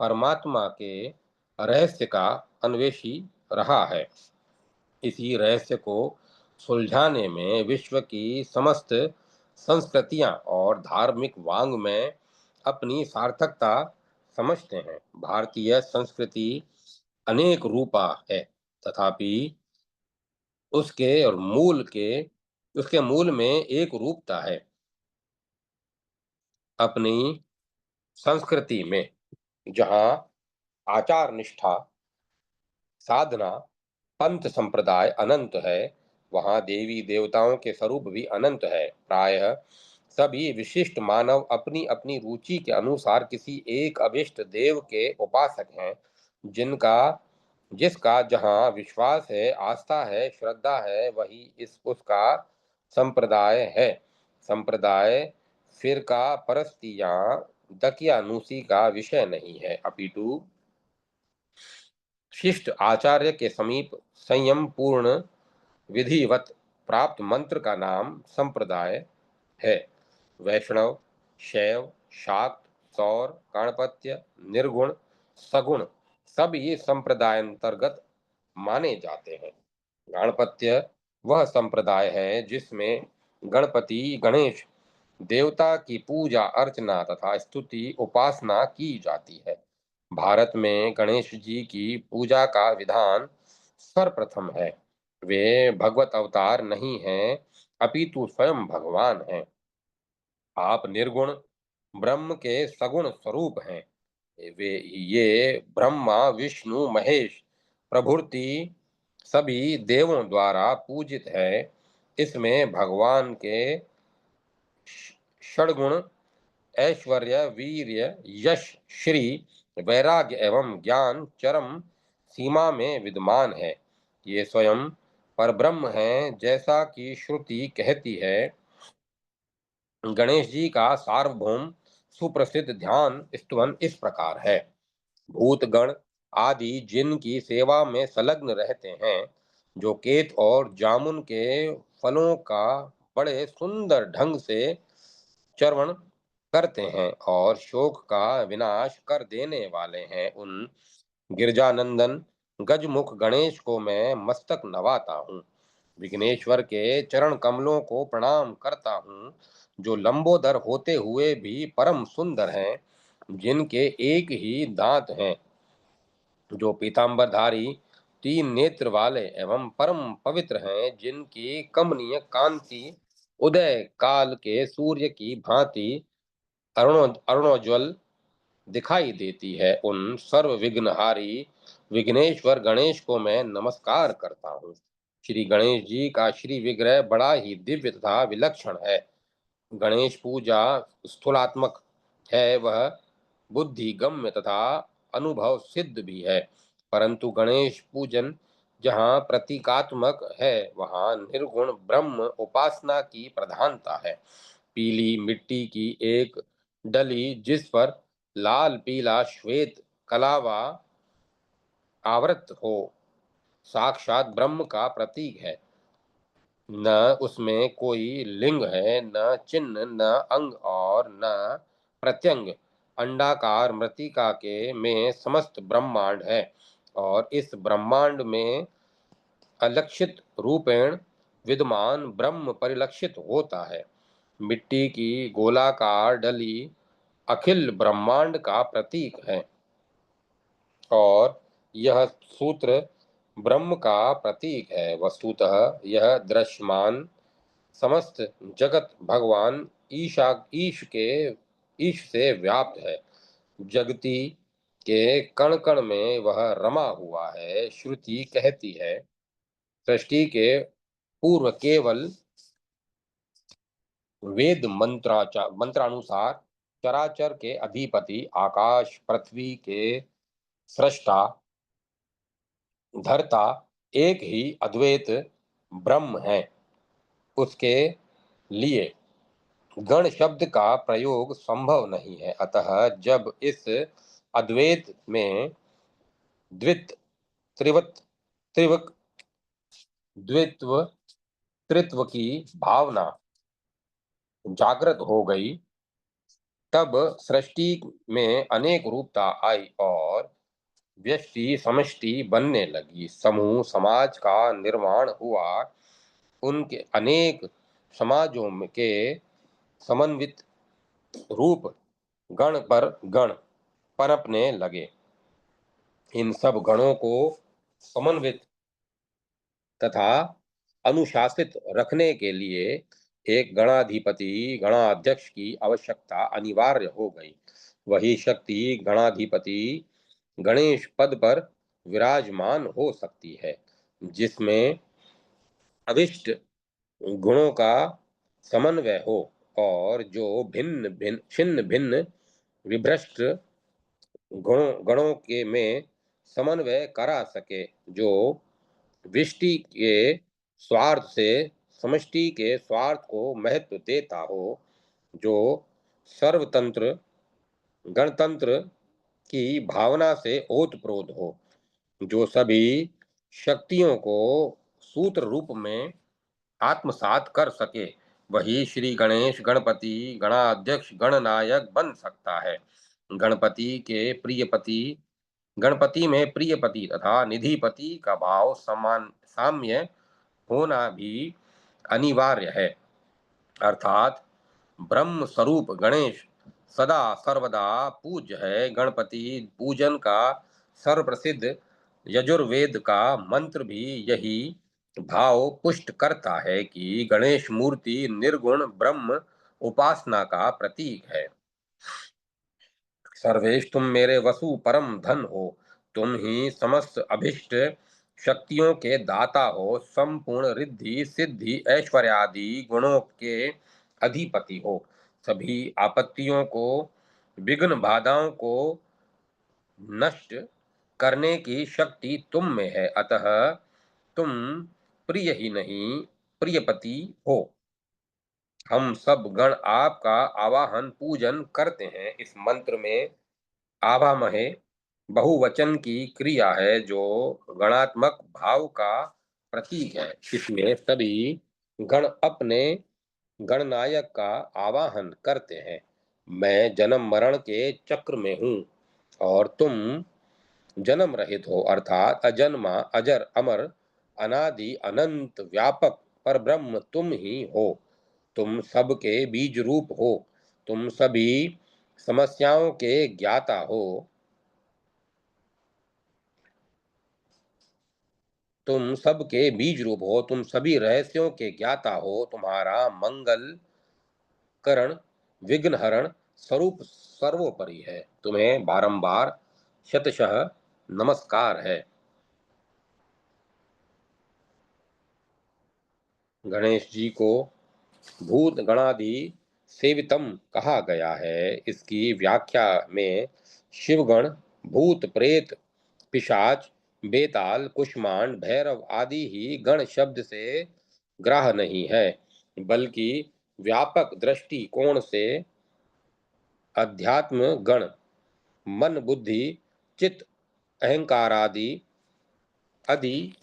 परमात्मा के रहस्य का अन्वेषी रहा है। इसी रहस्य को सुलझाने में विश्व की समस्त संस्कृतियां और धार्मिक वांग में अपनी सार्थकता समझते हैं। भारतीय संस्कृति अनेक रूपा है, तथापि उसके और मूल के उसके मूल में एक रूपता है। अपनी संस्कृति में जहाँ आचार निष्ठा, साधना, पंथ संप्रदाय अनंत है, वहाँ देवी देवताओं के स्वरूप भी अनंत है। प्रायः सभी विशिष्ट मानव अपनी अपनी रुचि के अनुसार किसी एक अभिष्ट देव के उपासक हैं, जिनका जिसका जहाँ विश्वास है, आस्था है, श्रद्धा है, वही इस उसका संप्रदाय है। संप्रदाय फिरका परस्ती या दकियानूसी का विषय नहीं है, अपितु शिष्ट आचार्य के समीप संयम पूर्ण विधिवत प्राप्त मंत्र का नाम संप्रदाय है। वैष्णव, शैव, शाक्त, सौर, गणपत्य, निर्गुण, सगुण सब ये संप्रदाय अंतर्गत माने जाते हैं। गणपत्य वह संप्रदाय है जिसमें गणपति गणेश देवता की पूजा अर्चना तथा स्तुति उपासना की जाती है। भारत में गणेश जी की पूजा का विधान सर्वप्रथम है। वे भगवत अवतार नहीं हैं, अपितु स्वयं भगवान हैं। आप निर्गुण ब्रह्म के सगुण स्वरूप हैं। वे ये ब्रह्मा विष्णु महेश प्रभृति सभी देवों द्वारा पूजित है। इसमें भगवान के षड्गुण ऐश्वर्य, वीर्य, यश, श्री, वैराग्य एवं ज्ञान चरम सीमा में विद्यमान है। ये स्वयं परब्रह्म हैं, जैसा कि श्रुति कहती है। गणेश जी का सार्वभौम सुप्रसिद्ध ध्यान स्तवन इस प्रकार है। भूतगण आदि जिनकी सेवा में संलग्न रहते हैं, जो केत और जामुन के फलों का बड़े सुंदर ढंग से चर्वण करते हैं और शोक का विनाश कर देने वाले हैं, उन गिरजानंदन गजमुख गणेश को मैं मस्तक नवाता हूँ। विघ्नेश्वर के चरण कमलों को प्रणाम करता हूँ, जो लंबोदर होते हुए भी परम सुंदर हैं, जिनके एक ही दांत हैं, जो पीताम्बरधारी तीन नेत्र वाले एवं परम पवित्र हैं, जिनकी कमनीय कांति उदय काल के सूर्य की भांति अरुणोज्वल दिखाई देती है। उन सर्व विघ्नहारी विघ्नेश्वर गणेश को मैं नमस्कार करता हूँ। श्री गणेश जी का श्री विग्रह बड़ा ही दिव्य तथा विलक्षण है। गणेश पूजा स्थूलात्मक है, वह बुद्धि गम्य तथा अनुभव सिद्ध भी है, परंतु गणेश पूजन जहाँ प्रतीकात्मक है, वहाँ निर्गुण ब्रह्म उपासना की प्रधानता है। पीली मिट्टी की एक डली जिस पर लाल पीला श्वेत कलावा आवृत हो, साक्षात ब्रह्म का प्रतीक है। न उसमें कोई लिंग है, न चिन्ह, न अंग और न प्रत्यंग। अंडाकार मृतिका के में समस्त ब्रह्मांड है और इस ब्रह्मांड में अलक्षित रूपेण विद्यमान ब्रह्म परिलक्षित होता है। मिट्टी की गोलाकार डली अखिल ब्रह्मांड का प्रतीक है और यह सूत्र ब्रह्म का प्रतीक है। वस्तुतः यह दृश्यमान समस्त जगत भगवान ईश से व्याप्त है। जगती के कण कण में वह रमा हुआ है। श्रुति कहती है, सृष्टि के पूर्व केवल वेद मंत्रानुसार चराचर के अधिपति, आकाश पृथ्वी के सृष्टा धर्ता एक ही अद्वैत ब्रह्म है। उसके लिए गण शब्द का प्रयोग संभव नहीं है। अतः जब इस अद्वैत में द्वित त्रिवत त्रिवक द्वित्व त्रित्व की भावना जागृत हो गई, तब सृष्टि में अनेक रूपता आई और व्यष्टि समष्टि बनने लगी। समूह समाज का निर्माण हुआ। उनके अनेक समाजों के समन्वित रूप गण पर गण पनपने लगे। इन सब गणों को समन्वित तथा अनुशासित रखने के लिए एक गणाधिपति गणाध्यक्ष की आवश्यकता अनिवार्य हो गई। वही शक्ति गणाधिपति गणेश पद पर विराजमान हो सकती है, जिसमें अभिष्ट गुणों का समन्वय हो और जो भिन्न भिन्न छिन्न भिन्न विभ्रष्ट गणों के में समन्वय करा सके, जो वृष्टि के स्वार्थ से समष्टि के स्वार्थ को महत्व देता हो, जो सर्वतंत्र गणतंत्र की भावना से ओतप्रोत हो, जो सभी शक्तियों को सूत्र रूप में आत्मसात कर सके। वही श्री गणेश गणपति गणाध्यक्ष गणनायक बन सकता है। गणपति में प्रियपति तथा निधिपति का भाव समान साम्य होना भी अनिवार्य है। अर्थात ब्रह्म स्वरूप गणेश सदा सर्वदा पूज्य है। गणपति पूजन का सर्वप्रसिद्ध यजुर्वेद का मंत्र भी यही भाव पुष्ट करता है कि गणेश मूर्ति निर्गुण ब्रह्म उपासना का प्रतीक है। सर्वेश तुम मेरे वसु परम धन हो। तुम ही समस्त अभिष्ट शक्तियों के दाता हो। संपूर्ण रिद्धि सिद्धि ऐश्वर्य आदि गुणों के अधिपति हो। सभी आपत्तियों को विघ्न बाधाओं को नष्ट करने की शक्ति तुम में है। अतः तुम प्रिय ही नहीं प्रियपति हो। हम सब गण आपका आवाहन पूजन करते हैं। इस मंत्र में आवामहे बहुवचन की क्रिया है, जो गणात्मक भाव का प्रतीक है। इसमें सभी गण अपने गणनायक का आवाहन करते हैं। मैं जन्म मरण के चक्र में हूँ और तुम जन्म रहित हो, अर्थात अजन्मा अजर अमर अनादि अनंत व्यापक पर ब्रह्म तुम ही हो। तुम सबके बीज रूप हो। तुम सभी समस्याओं के ज्ञाता हो। तुम सबके बीज रूप हो। तुम सभी रहस्यों के ज्ञाता हो। तुम्हारा मंगल करण विघ्न हरण स्वरूप सर्वोपरि है। तुम्हें बारंबार शतशः नमस्कार है। गणेश जी को भूत गणादि सेवितम कहा गया है। इसकी व्याख्या में शिवगण भूत प्रेत पिशाच बेताल कुष्मांड भैरव आदि ही गण शब्द से ग्राह्य नहीं है, बल्कि व्यापक दृष्टिकोण से अध्यात्म गण मन बुद्धि चित्त अहंकारादि आदि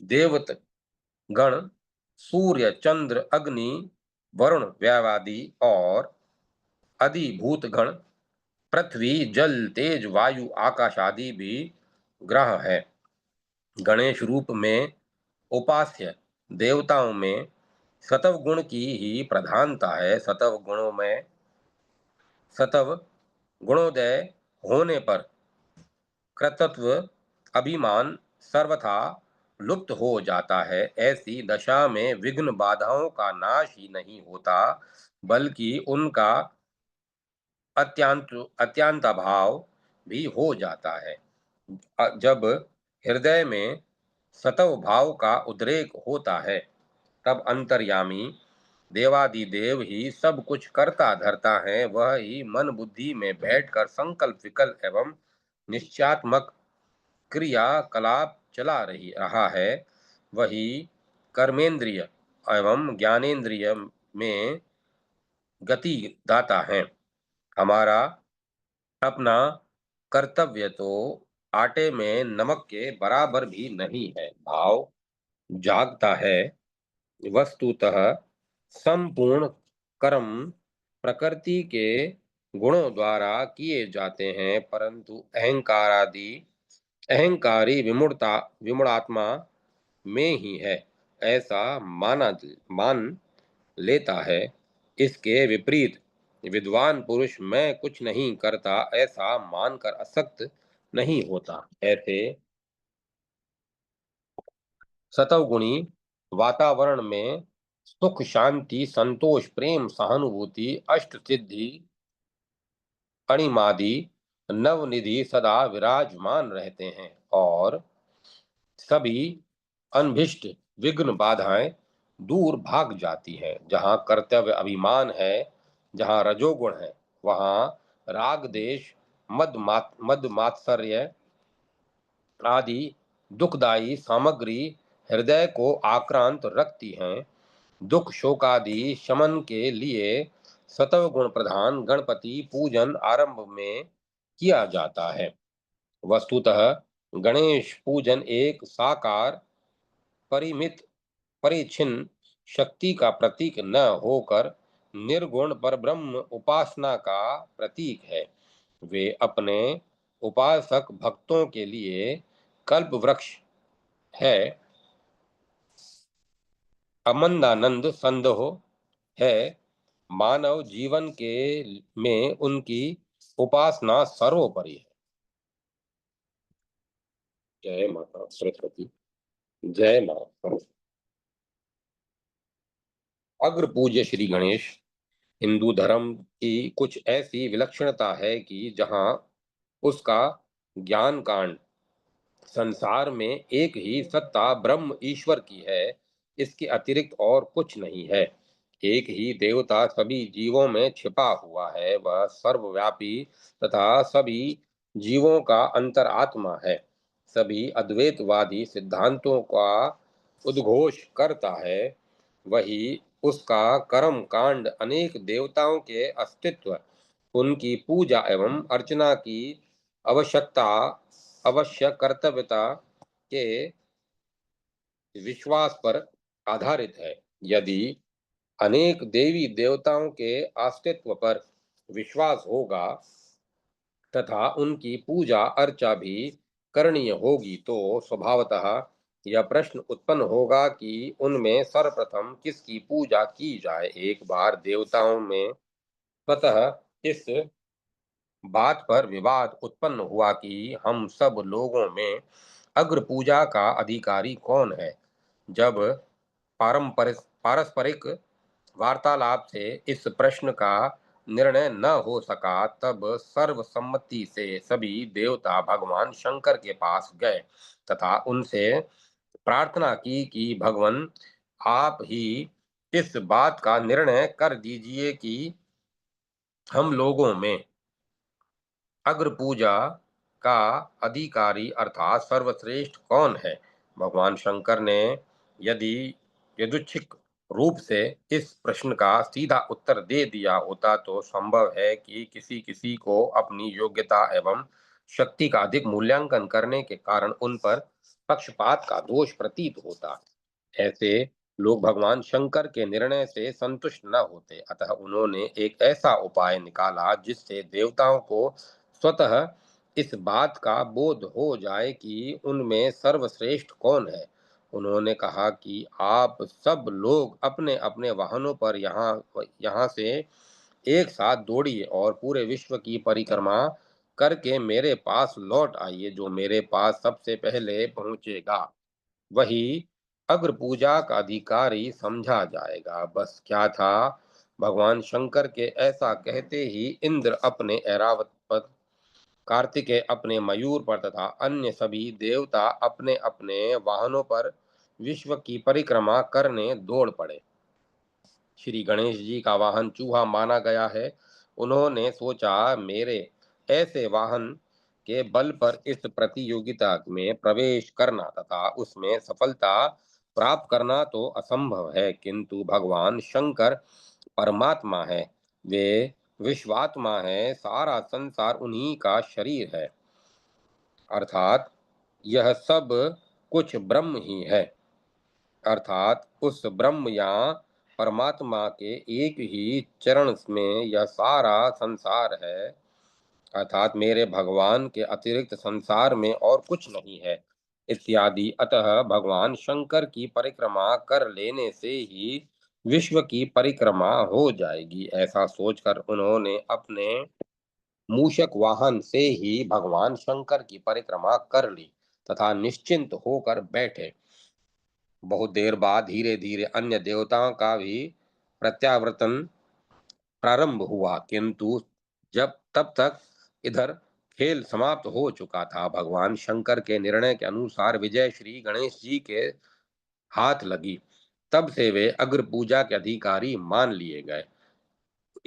देवत गण सूर्य चंद्र अग्नि वरुण व्यावादि और अधिभूत गण पृथ्वी जल तेज वायु आकाश आदि भी ग्रह है। गणेश रूप में उपास्य देवताओं में सतव गुण की ही प्रधानता है। सतव गुणोदय होने पर कृतत्व अभिमान सर्वथा लुप्त हो जाता है। ऐसी दशा में विघ्न बाधाओं का नाश ही नहीं होता, बल्कि उनका अत्यंत अभाव भी हो जाता है। जब हृदय में सतव भाव का उद्रेक होता है, तब अंतर्यामी देवादिदेव ही सब कुछ करता धरता है। वह ही मन बुद्धि में बैठकर संकल्प विकल्प एवं निश्चयात्मक क्रियाकलाप चला रहा है। वही कर्मेंद्रिय एवं ज्ञानेंद्रिय में गति दाता है। हमारा अपना कर्तव्य तो आटे में नमक के बराबर भी नहीं है। भाव जागता है। वस्तुतः संपूर्ण कर्म प्रकृति के गुणों द्वारा किए जाते हैं, परंतु अहंकारी विमूढ़ात्मा में ही है, ऐसा मान लेता है। इसके विपरीत विद्वान पुरुष मैं कुछ नहीं करता ऐसा मानकर असक्त नहीं होता। ऐसे सतवगुणी वातावरण में सुख शांति संतोष प्रेम सहानुभूति अष्ट सिद्धि अणिमादि नवनिधि सदा विराजमान रहते हैं, और सभी अनभिष्ट विघ्न बाधाएं दूर भाग जाती हैं। जहाँ कर्तव्य अभिमान है, जहाँ रजोगुण है, वहाँ राग देश मद मात्सर्य आदि दुखदायी सामग्री हृदय को आक्रांत रखती हैं। दुख शोकादि शमन के लिए सतव गुण प्रधान गणपति पूजन आरंभ में किया जाता है। वस्तुतः गणेश पूजन एक साकार परिमित परिच्छिन्न शक्ति का प्रतीक न होकर निर्गुण परब्रह्म उपासना का प्रतीक है। वे अपने उपासक भक्तों के लिए कल्प वृक्ष है, अमंदानंद संदोह है। मानव जीवन के में उनकी उपासना सर्वोपरि है। जय माता सरस्वती। जय मां सरस्वती। अग्र पूज्य श्री गणेश हिंदू धर्म की कुछ ऐसी विलक्षणता है कि जहां उसका ज्ञान कांड संसार में एक ही सत्ता ब्रह्म ईश्वर की है, इसके अतिरिक्त और कुछ नहीं है। एक ही देवता सभी जीवों में छिपा हुआ है। वह सर्वव्यापी तथा सभी जीवों का अंतरात्मा है। सभी अद्वैतवादी सिद्धांतों का उद्घोष करता है। वही उसका कर्म कांड अनेक देवताओं के अस्तित्व, उनकी पूजा एवं अर्चना की आवश्यकता अवश्य कर्तव्यता के विश्वास पर आधारित है। यदि अनेक देवी देवताओं के अस्तित्व पर विश्वास होगा तथा उनकी पूजा अर्चा भी करणीय होगी, तो स्वभावतः यह प्रश्न उत्पन्न होगा कि उनमें सर्वप्रथम किसकी पूजा की जाए। एक बार देवताओं में स्वतः इस बात पर विवाद उत्पन्न हुआ कि हम सब लोगों में अग्र पूजा का अधिकारी कौन है। जब पारंपरिक पारस्परिक वार्तालाप से इस प्रश्न का निर्णय न हो सका, तब सर्वसम्मति से सभी देवता भगवान शंकर के पास गए तथा उनसे प्रार्थना की कि भगवान, आप ही इस बात का निर्णय कर दीजिए कि हम लोगों में अग्र पूजा का अधिकारी अर्थात सर्वश्रेष्ठ कौन है। भगवान शंकर ने यदि यदुच्छिक रूप से इस प्रश्न का सीधा उत्तर दे दिया होता, तो संभव है कि किसी किसी को अपनी योग्यता एवं शक्ति का अधिक मूल्यांकन करने के कारण उन पर पक्षपात का दोष प्रतीत होता। ऐसे लोग भगवान शंकर के निर्णय से संतुष्ट न होते, अतः उन्होंने एक ऐसा उपाय निकाला जिससे देवताओं को स्वतः इस बात का बोध हो जाए कि उनमें सर्वश्रेष्ठ कौन है। उन्होंने कहा कि आप सब लोग अपने अपने वाहनों पर यहाँ से एक साथ दौड़िए और पूरे विश्व की परिक्रमा करके मेरे पास लौट आइए। जो मेरे पास सबसे पहले पहुंचेगा वही अग्र पूजा का अधिकारी समझा जाएगा। बस क्या था, भगवान शंकर के ऐसा कहते ही इंद्र अपने ऐरावत पर, कार्तिकेय अपने मयूर पर तथा अन्य सभी देवता अपने अपने वाहनों पर विश्व की परिक्रमा करने दौड़ पड़े। श्री गणेश जी का वाहन चूहा माना गया है। उन्होंने सोचा, मेरे ऐसे वाहन के बल पर इस प्रतियोगिता में प्रवेश करना तथा उसमें सफलता प्राप्त करना तो असंभव है, किंतु भगवान शंकर परमात्मा है, वे विश्वात्मा है, सारा संसार उन्हीं का शरीर है, अर्थात यह सब कुछ ब्रह्म ही है। अर्थात उस ब्रह्म या परमात्मा के एक ही चरण में यह सारा संसार है, अर्थात मेरे भगवान के अतिरिक्त संसार में और कुछ नहीं है इत्यादि। अतः भगवान शंकर की परिक्रमा कर लेने से ही विश्व की परिक्रमा हो जाएगी। ऐसा सोचकर उन्होंने अपने मूषक वाहन से ही भगवान शंकर की परिक्रमा कर ली तथा निश्चिंत होकर बैठे। बहुत देर बाद धीरे धीरे अन्य देवताओं का भी प्रत्यावर्तन प्रारंभ हुआ, किंतु जब तब तक इधर खेल समाप्त हो चुका था। भगवान शंकर के निर्णय के अनुसार विजय श्री गणेश जी के हाथ लगी। तब से वे अग्र पूजा के अधिकारी मान लिए गए।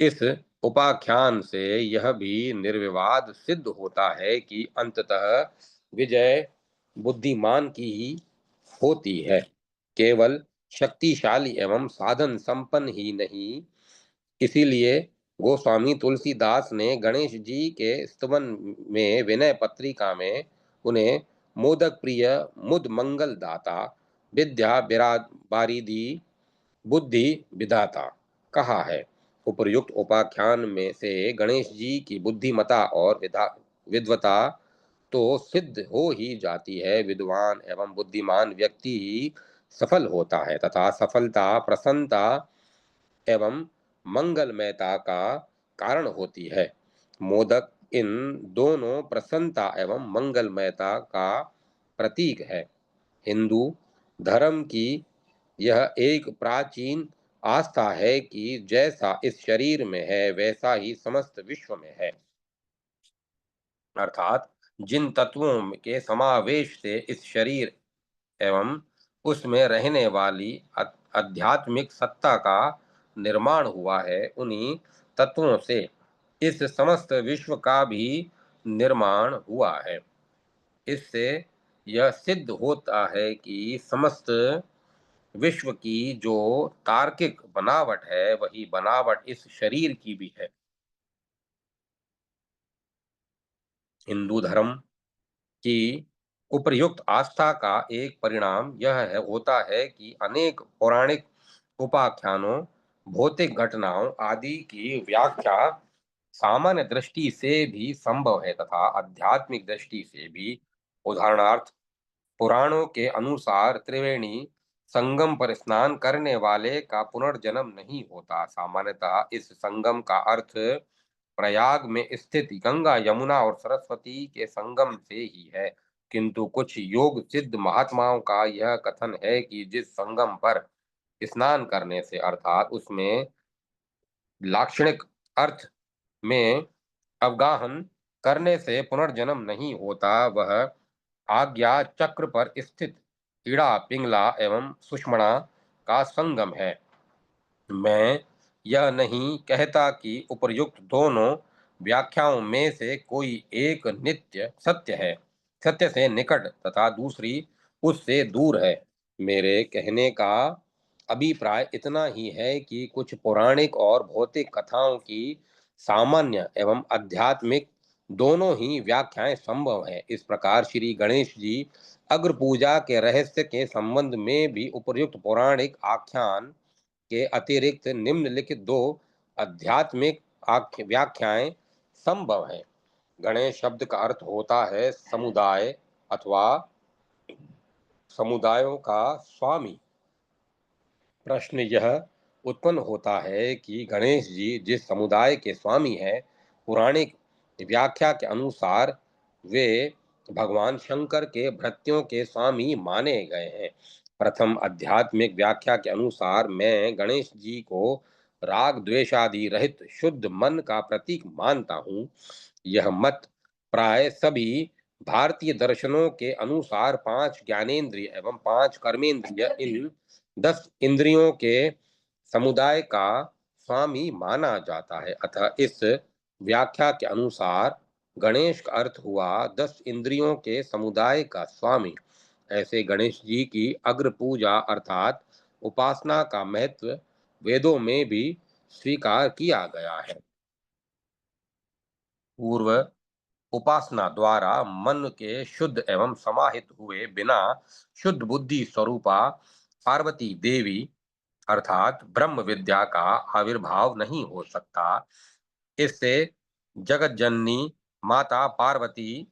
इस उपाख्यान से यह भी निर्विवाद सिद्ध होता है कि अंततः विजय बुद्धिमान की ही होती है। केवल शक्तिशाली एवं साधन संपन्न ही नहीं, इसीलिए गोस्वामी तुलसीदास ने गणेश जी के स्तवन में विनय पत्रिका में उन्हें मोदक प्रिय, मुद मंगल दाता, विद्या बारिधि, बुद्धि विधाता कहा है। उपर्युक्त उपाख्यान में से गणेश जी की बुद्धिमता और विद्वता तो सिद्ध हो ही जाती है। विद्वान एवं बुद्धिमान व्यक्ति ही सफल होता है तथा सफलता प्रसन्नता एवं मंगलमयता का कारण होती है। मोदक इन दोनों प्रसन्नता एवं मंगलमयता का प्रतीक है। हिंदू धर्म की यह एक प्राचीन आस्था है कि जैसा इस शरीर में है वैसा ही समस्त विश्व में है, अर्थात जिन तत्वों के समावेश से इस शरीर एवं उसमें रहने वाली आध्यात्मिक सत्ता का निर्माण हुआ है, उन्हीं तत्वों से इस समस्त विश्व का भी निर्माण हुआ है। इससे यह सिद्ध होता है कि समस्त विश्व की जो तार्किक बनावट है वही बनावट इस शरीर की भी है। हिंदू धर्म की उपर्युक्त आस्था का एक परिणाम यह होता है कि अनेक पौराणिक उपाख्यानों, भौतिक घटनाओं आदि की व्याख्या सामान्य दृष्टि से भी संभव है तथा आध्यात्मिक दृष्टि से भी। उदाहरणार्थ, पुराणों के अनुसार त्रिवेणी संगम पर स्नान करने वाले का पुनर्जन्म नहीं होता। सामान्यतः इस संगम का अर्थ प्रयाग में स्थित गंगा, यमुना और सरस्वती के संगम से ही है, किंतु कुछ योग सिद्ध महात्माओं का यह कथन है कि जिस संगम पर स्नान करने से, अर्थात उसमें लाक्षणिक अर्थ में अवगाहन करने से पुनर्जन्म नहीं होता, वह आज्ञा चक्र पर स्थित इड़ा, पिंगला एवं सुषमणा का संगम है। मैं यह नहीं कहता कि उपर्युक्त दोनों व्याख्याओं में से कोई एक नित्य सत्य है, सत्य से निकट तथा दूसरी उससे दूर है। मेरे कहने का अभिप्राय इतना ही है कि कुछ पौराणिक और भौतिक कथाओं की सामान्य एवं आध्यात्मिक दोनों ही व्याख्याएं संभव है। इस प्रकार श्री गणेश जी अग्र पूजा के रहस्य के संबंध में भी उपर्युक्त पौराणिक आख्यान के अतिरिक्त निम्नलिखित दो आध्यात्मिक व्याख्याएं संभव हैं। गणेश शब्द का अर्थ होता है समुदाय अथवा समुदायों का स्वामी। प्रश्न यह उत्पन्न होता है कि गणेश जी जिस समुदाय के स्वामी हैं, पौराणिक व्याख्या के अनुसार वे भगवान शंकर के भृत्यों के स्वामी माने गए हैं। प्रथम आध्यात्मिक व्याख्या के अनुसार मैं गणेश जी को राग द्वेषादि रहित शुद्ध मन का प्रतीक मानता हूँ। यह मत प्राय सभी भारतीय दर्शनों के अनुसार 5 ज्ञानेंद्रिय एवं 5 कर्मेंद्रिय इन 10 इंद्रियों के समुदाय का स्वामी माना जाता है। अतः इस व्याख्या के अनुसार गणेश का अर्थ हुआ 10 इंद्रियों के समुदाय का स्वामी। ऐसे गणेश जी की अग्र पूजा अर्थात उपासना का महत्व वेदों में भी स्वीकार किया गया है। पूर्व उपासना द्वारा मन के शुद्ध एवं समाहित हुए बिना शुद्ध बुद्धि स्वरूपा पार्वती देवी अर्थात ब्रह्म विद्या का आविर्भाव नहीं हो सकता। इससे जगत जननी माता पार्वती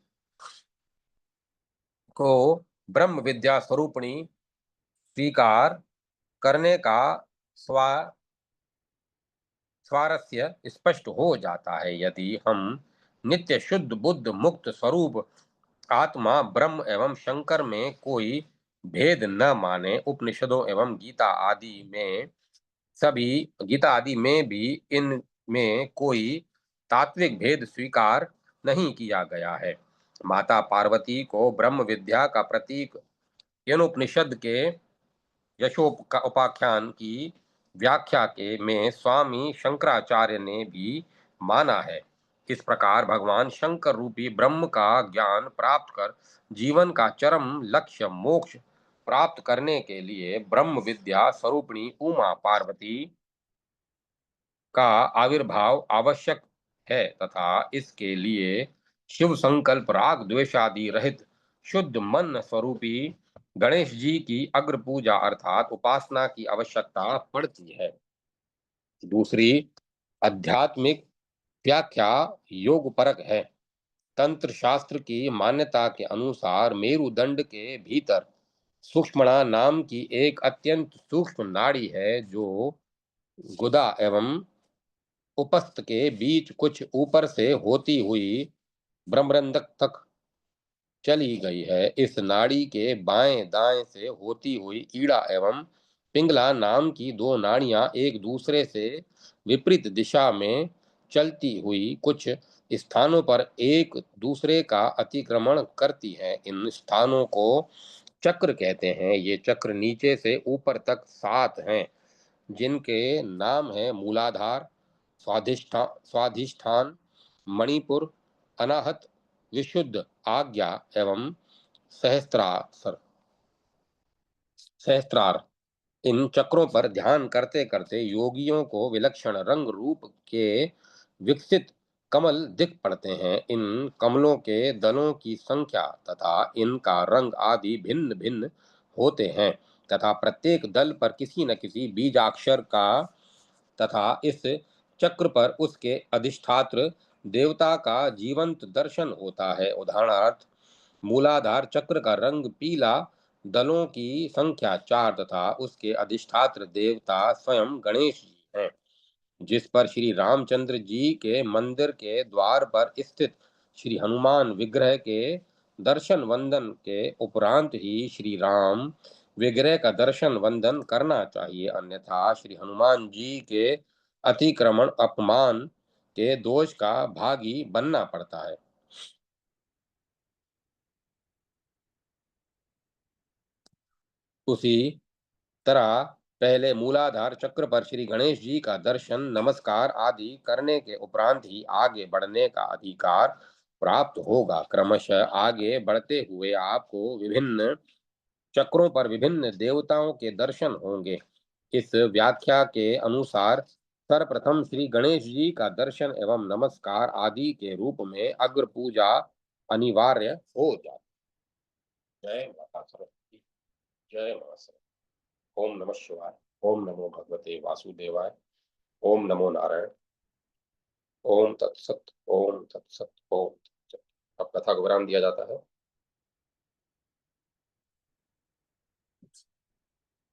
को ब्रह्म विद्या स्वरूपिणी स्वीकार करने का स्वा स्वारस्य स्पष्ट हो जाता है। यदि हम नित्य शुद्ध बुद्ध मुक्त स्वरूप आत्मा ब्रह्म एवं शंकर में कोई भेद न माने, उपनिषदों एवं गीता आदि में भी इनमें कोई तात्विक भेद स्वीकार नहीं किया गया है। माता पार्वती को ब्रह्म विद्या का प्रतीक इन उपनिषद के उपाख्यान की व्याख्या के में स्वामी शंकराचार्य ने भी माना है। इस प्रकार भगवान शंकर रूपी ब्रह्म का ज्ञान प्राप्त कर जीवन का चरम लक्ष्य मोक्ष प्राप्त करने के लिए ब्रह्म विद्या स्वरूपिणी उमा पार्वती का आविर्भाव आवश्यक है तथा इसके लिए शिव संकल्प राग द्वेषादि रहित शुद्ध मन स्वरूपी गणेश जी की अग्र पूजा अर्थात उपासना की आवश्यकता पड़ती है। दूसरी आध्यात्मिक व्याख्या योग परक है। तंत्र शास्त्र की मान्यता के अनुसार मेरुदंड के भीतर सूक्ष्मणा नाम की एक अत्यंत सूक्ष्म नाड़ी है जो गुदा एवं उपस्थ के बीच कुछ ऊपर से होती हुई ब्रह्मरंध्र तक चली गई है। इस नाड़ी के बाएं दाएं से होती हुई ईड़ा एवं पिंगला नाम की 2 नाड़ियां एक दूसरे से विपरीत दिशा में चलती हुई कुछ स्थानों पर एक दूसरे का अतिक्रमण करती हैं। इन स्थानों को चक्र कहते हैं। ये चक्र नीचे से ऊपर तक 7 हैं जिनके नाम है मूलाधार, स्वाधिष्ठान, मणिपुर, अनाहत, विशुद्ध, आज्ञा एवं सहस्त्रार सहस्त्रार। इन चक्रों पर ध्यान करते करते योगियों को विलक्षण रंग रूप के विकसित कमल दिख पड़ते हैं। इन कमलों के दलों की संख्या तथा इनका रंग आदि भिन्न भिन्न होते हैं तथा प्रत्येक दल पर किसी न किसी बीजाक्षर का तथा इस चक्र पर उसके अधिष्ठात्र देवता का जीवंत दर्शन होता है। उदाहरणार्थ मूलाधार चक्र का रंग पीला, दलों की संख्या 4 तथा उसके अधिष्ठात्र देवता स्वयं गणेश जी हैं। जिस पर श्री रामचंद्र जी के मंदिर के द्वार पर स्थित श्री हनुमान विग्रह के दर्शन वंदन के उपरांत ही श्री राम विग्रह का दर्शन वंदन करना चाहिए, अन्यथा श्री हनुमान जी के अतिक्रमण अपमान के दोष का भागी बनना पड़ता है। उसी तरह पहले मूलाधार चक्र पर श्री गणेश जी का दर्शन नमस्कार आदि करने के उपरांत ही आगे बढ़ने का अधिकार प्राप्त होगा। क्रमशः आगे बढ़ते हुए आपको विभिन्न चक्रों पर विभिन्न देवताओं के दर्शन होंगे। इस व्याख्या के अनुसार सर्वप्रथम श्री गणेश जी का दर्शन एवं नमस्कार आदि के रूप में अग्र पूजा अनिवार्य हो जाती। जय माता सरस्वती। जय माता सरस्वती। ओम नमः शिवाय। ओम नमो भगवते वासुदेवाय। ओम नमो नारायण। ओम तत्सत। ओम तत्सत। ओम तत्सत। अब कथा को विराम दिया जाता है।